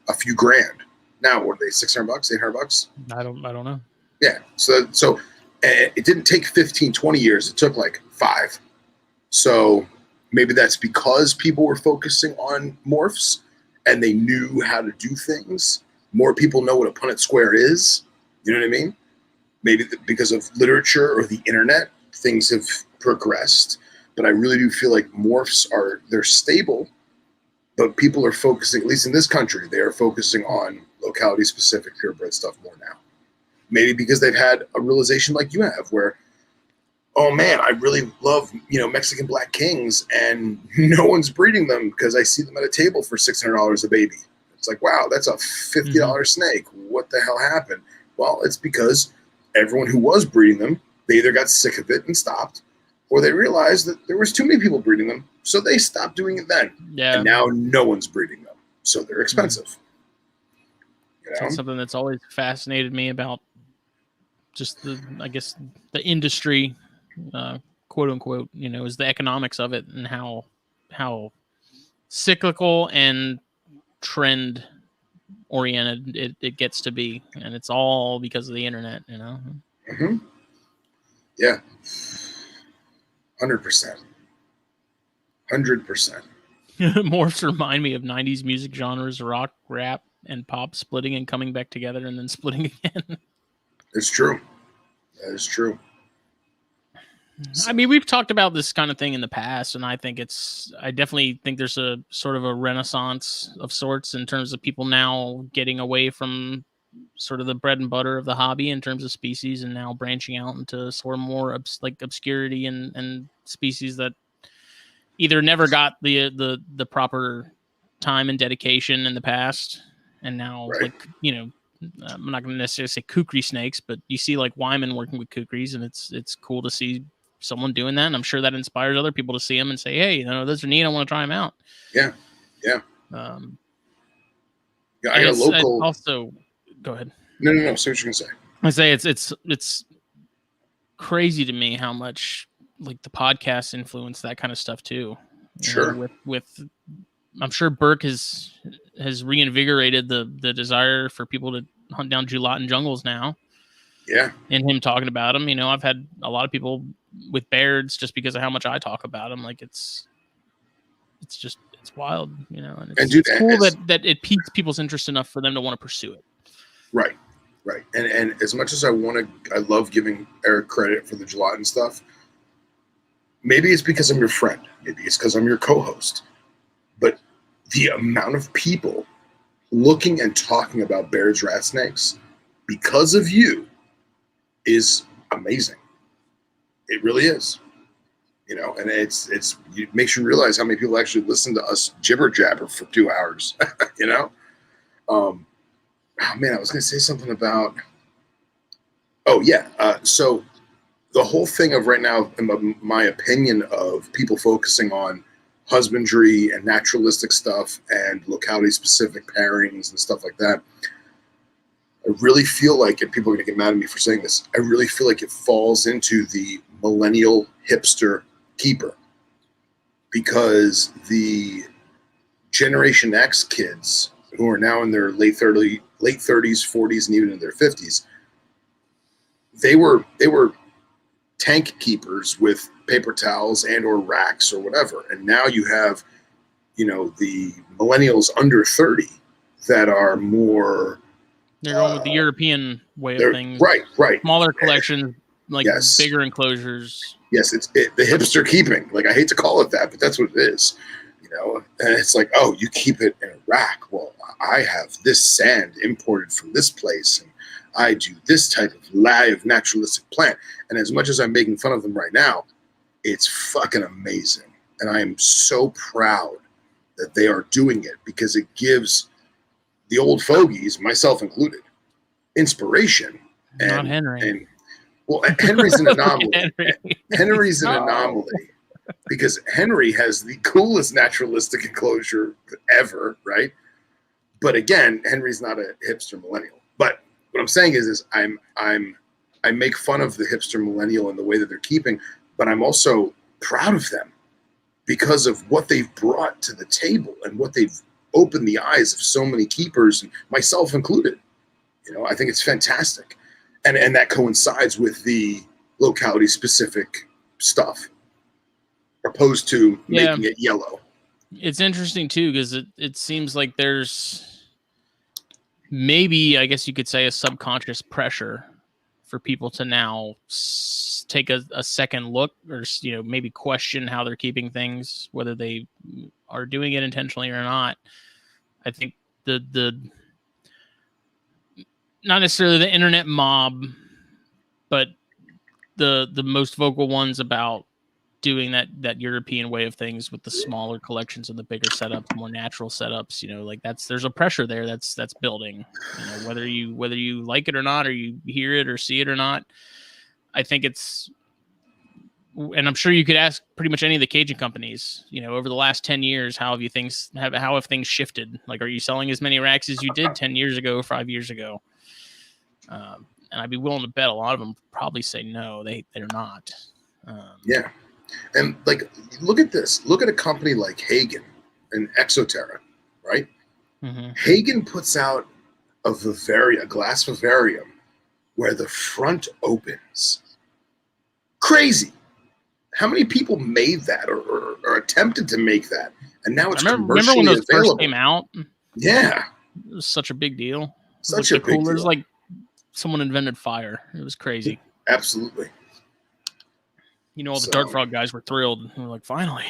Speaker 2: a few grand. Now, what are they, $600, $800?
Speaker 1: I don't know.
Speaker 2: Yeah. So it didn't take 15, 20 years. It took like 5. So maybe that's because people were focusing on morphs and they knew how to do things. More people know what a Punnett square is. You know what I mean? Maybe because of literature or the internet, things have progressed. But I really do feel like morphs they're stable, but people are focusing, at least in this country, they are focusing on locality specific purebred stuff more now. Maybe because they've had a realization like you have where, oh man, I really love, you know, Mexican black kings and no one's breeding them because I see them at a table for $600 a baby. It's like, wow, that's a $50 snake. What the hell happened? Well, it's because everyone who was breeding them, they either got sick of it and stopped, or they realized that there was too many people breeding them, so they stopped doing it then.
Speaker 1: Yeah.
Speaker 2: And now no one's breeding them, so they're expensive. You know?
Speaker 1: That's something that's always fascinated me about just the industry, quote unquote, you know, is the economics of it and how cyclical and trend oriented it gets to be, and it's all because of the internet, you know.
Speaker 2: Mm-hmm. Yeah, 100%.
Speaker 1: Morphs remind me of 90s music genres, rock, rap, and pop splitting and coming back together and then splitting again.
Speaker 2: It's true. That is true.
Speaker 1: I mean, we've talked about this kind of thing in the past, and I definitely think there's a sort of a renaissance of sorts in terms of people now getting away from sort of the bread and butter of the hobby in terms of species and now branching out into sort of more obscurity and species that either never got the proper time and dedication in the past, and now,
Speaker 2: right.
Speaker 1: like, you know, I'm not going to necessarily say kukri snakes, but you see like Wyman working with kukris, and it's cool to see someone doing that, and I'm sure that inspires other people to see them and say, hey, you know, those are neat, I want to try them out.
Speaker 2: Yeah.
Speaker 1: Yeah,
Speaker 2: I got a local.
Speaker 1: Also, go ahead.
Speaker 2: No. Say what you're gonna say.
Speaker 1: I say it's crazy to me how much like the podcast influence that kind of stuff too.
Speaker 2: Sure.
Speaker 1: You know, with I'm sure Burke has reinvigorated the desire for people to hunt down gelatin jungles now.
Speaker 2: Yeah.
Speaker 1: And him talking about them, you know, I've had a lot of people with Bairds just because of how much I talk about them. Like it's wild, you know, and it's cool that it piques people's interest enough for them to want to pursue it.
Speaker 2: Right. And as much as I love giving Eric credit for the gelatin stuff. Maybe it's because I'm your friend. Maybe it's because I'm your co-host. But the amount of people looking and talking about Baird's rat snakes because of you is amazing. It really is. You know, and it makes you realize how many people actually listen to us jibber jabber for 2 hours. You know? Oh man, I was going to say something about. Oh yeah. So the whole thing of right now, in my opinion, of people focusing on husbandry and naturalistic stuff and locality specific pairings and stuff like that, I really feel like, and people are going to get mad at me for saying this, I really feel like it falls into the millennial hipster keeper, because the Generation X kids who are now in their late 30s, 40s, and even in their 50s, they were tank keepers with paper towels and or racks or whatever. And now you have, you know, the millennials under 30 that are more.
Speaker 1: They're going with the European way of things.
Speaker 2: Right.
Speaker 1: Smaller collections, like bigger enclosures.
Speaker 2: Yes, it's the hipster keeping. Like, I hate to call it that, but that's what it is. You know, and it's like, oh, you keep it in a rack. Well, I have this sand imported from this place, and I do this type of live naturalistic plant. And as much as I'm making fun of them right now, it's fucking amazing. And I am so proud that they are doing it, because it gives the old fogies, myself included, inspiration.
Speaker 1: Not Henry.
Speaker 2: And well, Henry's an anomaly.
Speaker 1: Henry.
Speaker 2: Henry's an anomaly, because Henry has the coolest naturalistic enclosure ever, right? But again, Henry's not a hipster millennial. But what I'm saying is I make fun of the hipster millennial and the way that they're keeping, but I'm also proud of them because of what they've brought to the table and what they've opened the eyes of so many keepers, and myself included. You know, I think it's fantastic. And that coincides with the locality specific stuff, opposed to making it yellow.
Speaker 1: It's interesting too, because it seems like there's maybe, I guess you could say, a subconscious pressure for people to now take a second look, or, you know, maybe question how they're keeping things, whether they are doing it intentionally or not. I think the not necessarily the internet mob, but the most vocal ones about doing that European way of things with the smaller collections and the bigger setups, more natural setups, you know, like there's a pressure there that's building, you know, whether you like it or not, or you hear it or see it or not. I think it's, and I'm sure you could ask pretty much any of the Cajun companies, you know, over the last 10 years, how have things shifted? Like, are you selling as many racks as you did 10 years ago, 5 years ago? And I'd be willing to bet a lot of them probably say no, they're not.
Speaker 2: Yeah. And like, look at this. Look at a company like Hagen and Exoterra, right?
Speaker 1: Mm-hmm.
Speaker 2: Hagen puts out a glass vivarium where the front opens. Crazy. How many people made that or attempted to make that? And now it's
Speaker 1: remember when those
Speaker 2: available.
Speaker 1: First came out?
Speaker 2: Yeah.
Speaker 1: It was such a big deal.
Speaker 2: Such a big deal.
Speaker 1: It was like someone invented fire. It was crazy.
Speaker 2: Absolutely.
Speaker 1: You know, all the Dart Frog guys were thrilled. They were like, finally.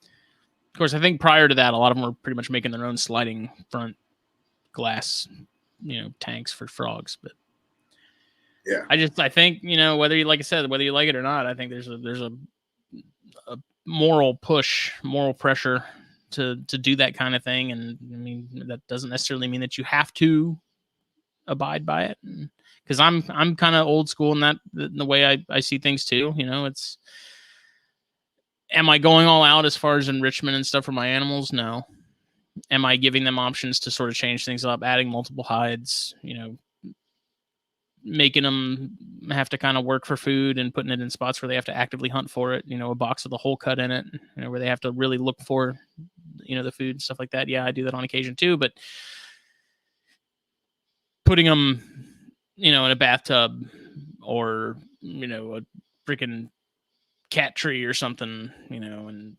Speaker 1: Of course, I think prior to that, a lot of them were pretty much making their own sliding front glass, you know, tanks for frogs. But
Speaker 2: yeah,
Speaker 1: I think, you know, whether you like it or not, I think there's a moral pressure to do that kind of thing. And I mean, that doesn't necessarily mean that you have to abide by it. Because I'm kind of old school in the way I see things too. You know, am I going all out as far as enrichment and stuff for my animals? No. Am I giving them options to sort of change things up, adding multiple hides, you know, making them have to kind of work for food and putting it in spots where they have to actively hunt for it, you know, a box with a hole cut in it, you know, where they have to really look for, you know, the food and stuff like that. Yeah, I do that on occasion too, but putting them, you know, in a bathtub or, you know, a freaking cat tree or something, you know, and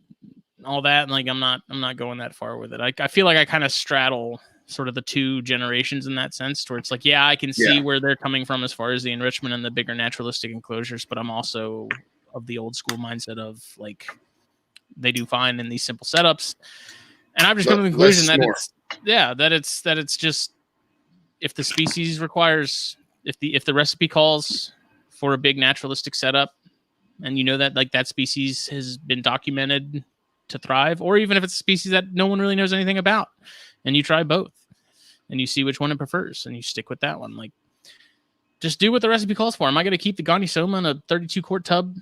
Speaker 1: all that. And like, I'm not going that far with it. I feel like I kind of straddle sort of the two generations in that sense, where it's like, yeah, I can see where they're coming from as far as the enrichment and the bigger naturalistic enclosures, but I'm also of the old school mindset of like, they do fine in these simple setups. And I've just come to the conclusion that it's just, if the species requires, if the recipe calls for a big naturalistic setup, and you know that like that species has been documented to thrive, or even if it's a species that no one really knows anything about, and you try both and you see which one it prefers and you stick with that one, like, just do what the recipe calls for. Am I going to keep the Gandhi-Soma in a 32 quart tub?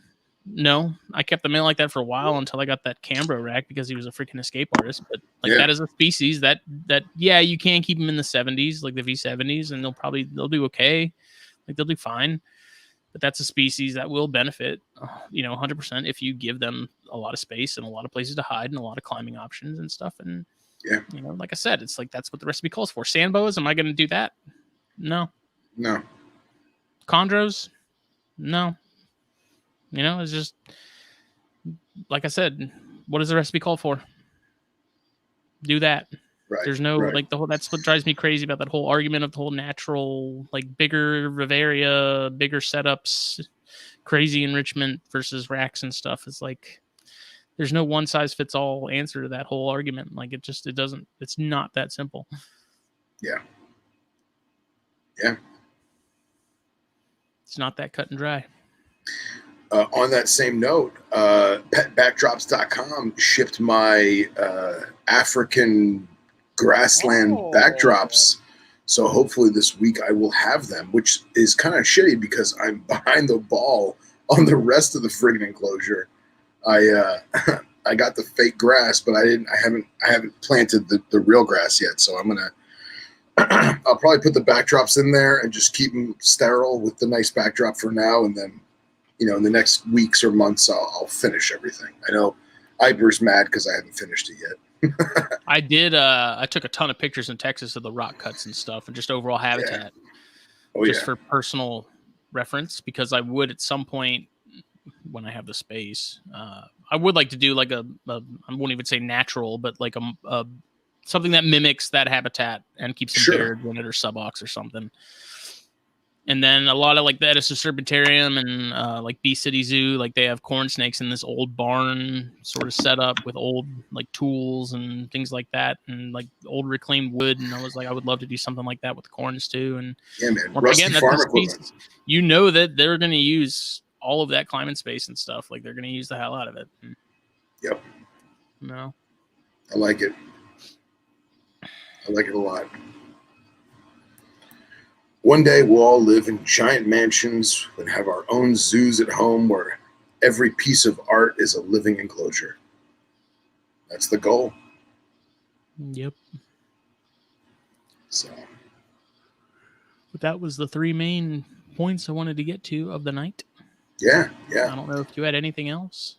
Speaker 1: No, I kept the male like that for a while until I got that Cambro rack because he was a freaking escape artist. But like that is a species that yeah, you can keep them in the 70s, like the V70s, and they'll do okay, like they'll do fine. But that's a species that will benefit, you know, 100% if you give them a lot of space and a lot of places to hide and a lot of climbing options and stuff. And you know, like I said, it's like that's what the recipe calls for. Sand boas, am I going to do that? No. Chondros, no. You know, it's just, like I said, what does the recipe call for? Do that.
Speaker 2: Right.
Speaker 1: There's no, like, that's what drives me crazy about that whole argument of the whole natural, like, bigger Vivaria, bigger setups, crazy enrichment versus racks and stuff. It's like, there's no one size fits all answer to that whole argument. Like, it's not that simple.
Speaker 2: Yeah.
Speaker 1: It's not that cut and dry.
Speaker 2: On that same note, petbackdrops.com shipped my African grassland backdrops. So hopefully this week I will have them, which is kind of shitty because I'm behind the ball on the rest of the friggin' enclosure. I I got the fake grass, but I haven't planted the real grass yet. So I'm gonna I'll probably put the backdrops in there and just keep them sterile with the nice backdrop for now, and then in the next weeks or months I'll finish everything. I know Iber's mad because I haven't finished it yet.
Speaker 1: I did. I took a ton of pictures in Texas of the rock cuts and stuff, and just overall habitat, for personal reference, because I would at some point when I have the space, I would like to do like I won't even say natural, but like a something that mimics that habitat and keeps some birds in it or subox or something. And then a lot of like the Edison Serpentarium and like Bee City Zoo, like they have corn snakes in this old barn sort of setup with old like tools and things like that, and like old reclaimed wood. And I was like, I would love to do something like that with the corns too. And
Speaker 2: yeah, man, rusty farm equipment.
Speaker 1: You know that they're going to use all of that climbing space and stuff. Like they're going to use the hell out of it.
Speaker 2: Yep.
Speaker 1: No.
Speaker 2: I like it. I like it a lot. One day we'll all live in giant mansions and have our own zoos at home where every piece of art is a living enclosure. That's the goal.
Speaker 1: Yep.
Speaker 2: So.
Speaker 1: But that was the three main points I wanted to get to of the night.
Speaker 2: Yeah.
Speaker 1: I don't know if you had anything else.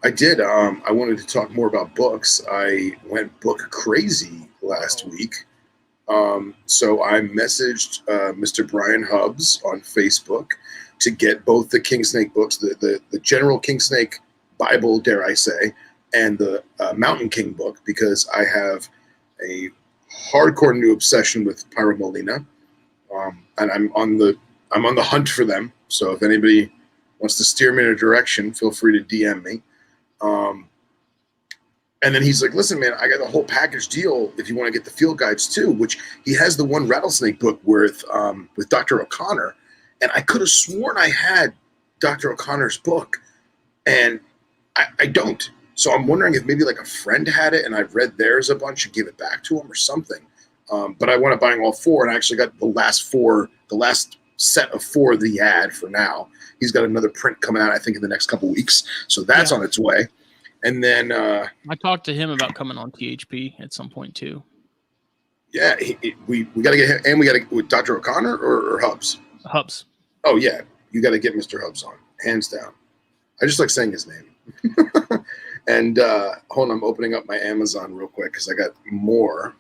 Speaker 2: I did. I wanted to talk more about books. I went book crazy last week. So I messaged Mr. Brian Hubbs on Facebook to get both the King Snake books, the General King Snake Bible, dare I say, and the Mountain King book, because I have a hardcore new obsession with Pyro Molina, and I'm on the hunt for them. So if anybody wants to steer me in a direction, feel free to DM me. And then he's like, listen, man, I got a whole package deal if you want to get the field guides too, which he has the one Rattlesnake book with Dr. O'Connor. And I could have sworn I had Dr. O'Connor's book, and I don't. So I'm wondering if maybe like a friend had it and I've read theirs a bunch and gave it back to him or something. But I wound up buying all four, and I actually got the last set of four that he had for now. He's got another print coming out, I think, in the next couple weeks. So that's on its way. And then
Speaker 1: I talked to him about coming on THP at some point too.
Speaker 2: Yeah, we got to get him, and we got to with Dr. O'Connor or Hubbs.
Speaker 1: Hubbs.
Speaker 2: Oh yeah, you got to get Mr. Hubbs on, hands down. I just like saying his name. And hold on, I'm opening up my Amazon real quick because I got more.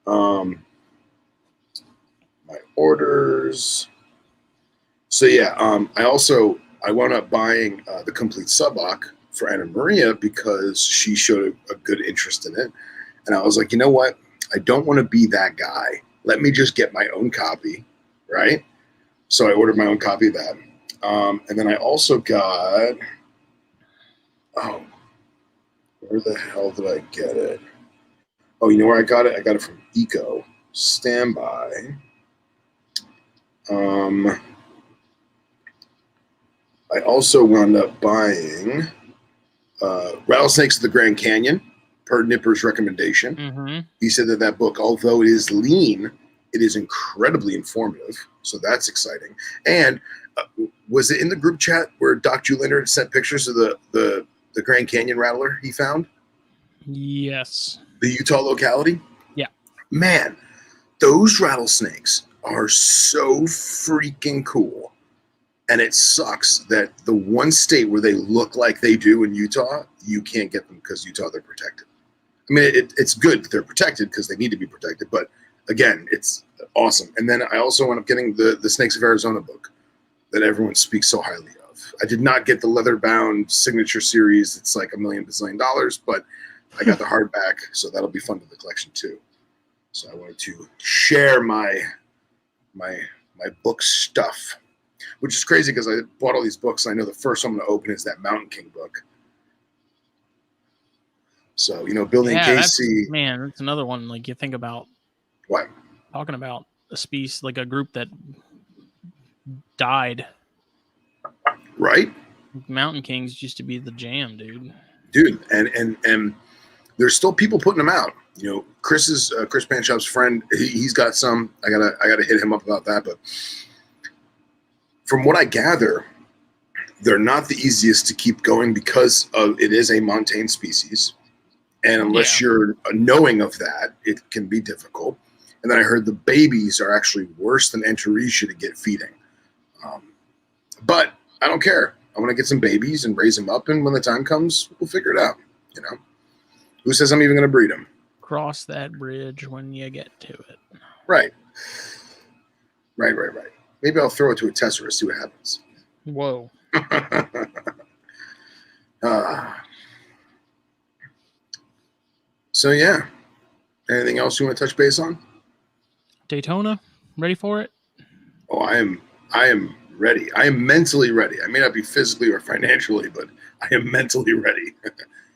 Speaker 2: My orders. So yeah, I wound up buying the complete Subok for Anna Maria because she showed a good interest in it. And I was like, you know what? I don't want to be that guy. Let me just get my own copy, right? So I ordered my own copy of that. And then I also got, where the hell did I get it? Oh, you know where I got it? I got it from Eco. Standby. I also wound up buying Rattlesnakes of the Grand Canyon, per Nipper's recommendation.
Speaker 1: Mm-hmm.
Speaker 2: He said that book, although it is lean, it is incredibly informative. So that's exciting. And was it in the group chat where Doc Leonard sent pictures of the Grand Canyon rattler he found?
Speaker 1: Yes.
Speaker 2: The Utah locality?
Speaker 1: Yeah.
Speaker 2: Man, those rattlesnakes are so freaking cool. And it sucks that the one state where they look like they do in Utah, you can't get them because Utah, they're protected. I mean, it's good that they're protected because they need to be protected. But again, it's awesome. And then I also wound up getting the Snakes of Arizona book that everyone speaks so highly of. I did not get the leather-bound signature series. It's like $1 million bazillion, but I got the hardback, so that'll be fun to the collection too. So I wanted to share my book stuff. Which is crazy because I bought all these books. And I know the first one I'm going to open is that Mountain King book. So, building Casey.
Speaker 1: That's another one. Like you think about
Speaker 2: what?
Speaker 1: Talking about a species, like a group that died.
Speaker 2: Right?
Speaker 1: Mountain Kings used to be the jam, dude.
Speaker 2: Dude, and there's still people putting them out. You know, Chris Panshop's friend, he's got some. I gotta hit him up about that. But from what I gather, they're not the easiest to keep going because it is a montane species, and unless you're knowing of that, it can be difficult. And then I heard the babies are actually worse than Enteresia to get feeding. But I don't care. I want to get some babies and raise them up, and when the time comes, we'll figure it out. You know, who says I'm even going to breed them?
Speaker 1: Cross that bridge when you get to it.
Speaker 2: Right. Maybe I'll throw it to a tester, see what happens.
Speaker 1: Whoa.
Speaker 2: So yeah. Anything else you want to touch base on?
Speaker 1: Daytona, ready for it?
Speaker 2: Oh, I am ready. I am mentally ready. I may not be physically or financially, but I am mentally ready.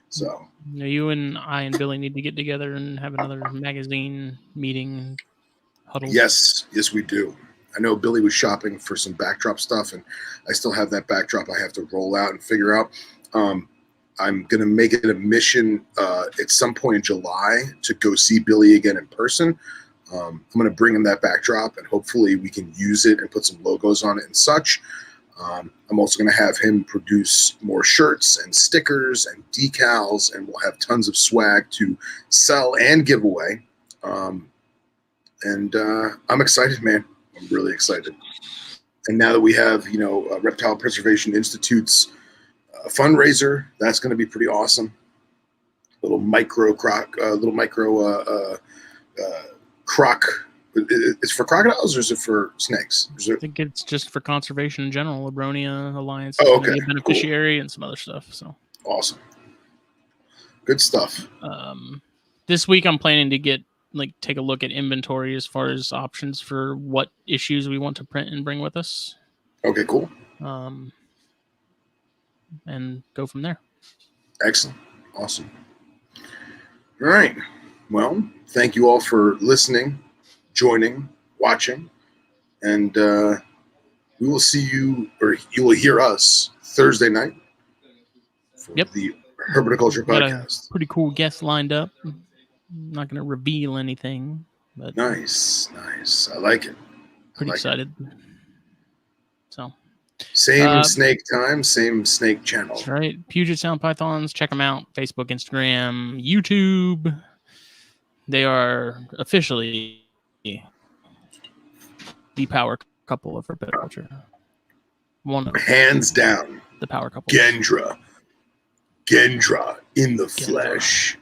Speaker 2: So
Speaker 1: you and I and Billy need to get together and have another magazine meeting huddle.
Speaker 2: Yes, we do. I know Billy was shopping for some backdrop stuff, and I still have that backdrop I have to roll out and figure out. I'm going to make it a mission at some point in July to go see Billy again in person. I'm going to bring him that backdrop, and hopefully we can use it and put some logos on it and such. I'm also going to have him produce more shirts and stickers and decals, and we'll have tons of swag to sell and give away. And I'm excited, man. I'm really excited. And now that we have, Reptile Preservation Institute's fundraiser, that's going to be pretty awesome. Little micro croc. It's for crocodiles or is it for snakes?
Speaker 1: I think it's just for conservation in general. Labronia Alliance
Speaker 2: is
Speaker 1: going to be a beneficiary and some other stuff. So
Speaker 2: awesome. Good stuff.
Speaker 1: This week I'm planning to take a look at inventory as far as options for what issues we want to print and bring with us.
Speaker 2: Okay, cool.
Speaker 1: And go from there.
Speaker 2: Excellent. Awesome. All right. Well, thank you all for listening, joining, watching, and we will see you, or you will hear us Thursday night for the Herpetoculture podcast.
Speaker 1: Pretty cool guest lined up. I'm not going to reveal anything, but
Speaker 2: nice. I like it.
Speaker 1: Pretty excited. So
Speaker 2: same snake time, same snake channel.
Speaker 1: That's right. Puget Sound Pythons. Check them out. Facebook, Instagram, YouTube. They are officially the power couple of herpetoculture.
Speaker 2: Hands down.
Speaker 1: The power couple.
Speaker 2: Gendra in the flesh.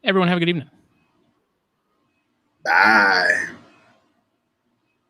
Speaker 1: Everyone have a good evening.
Speaker 2: Bye.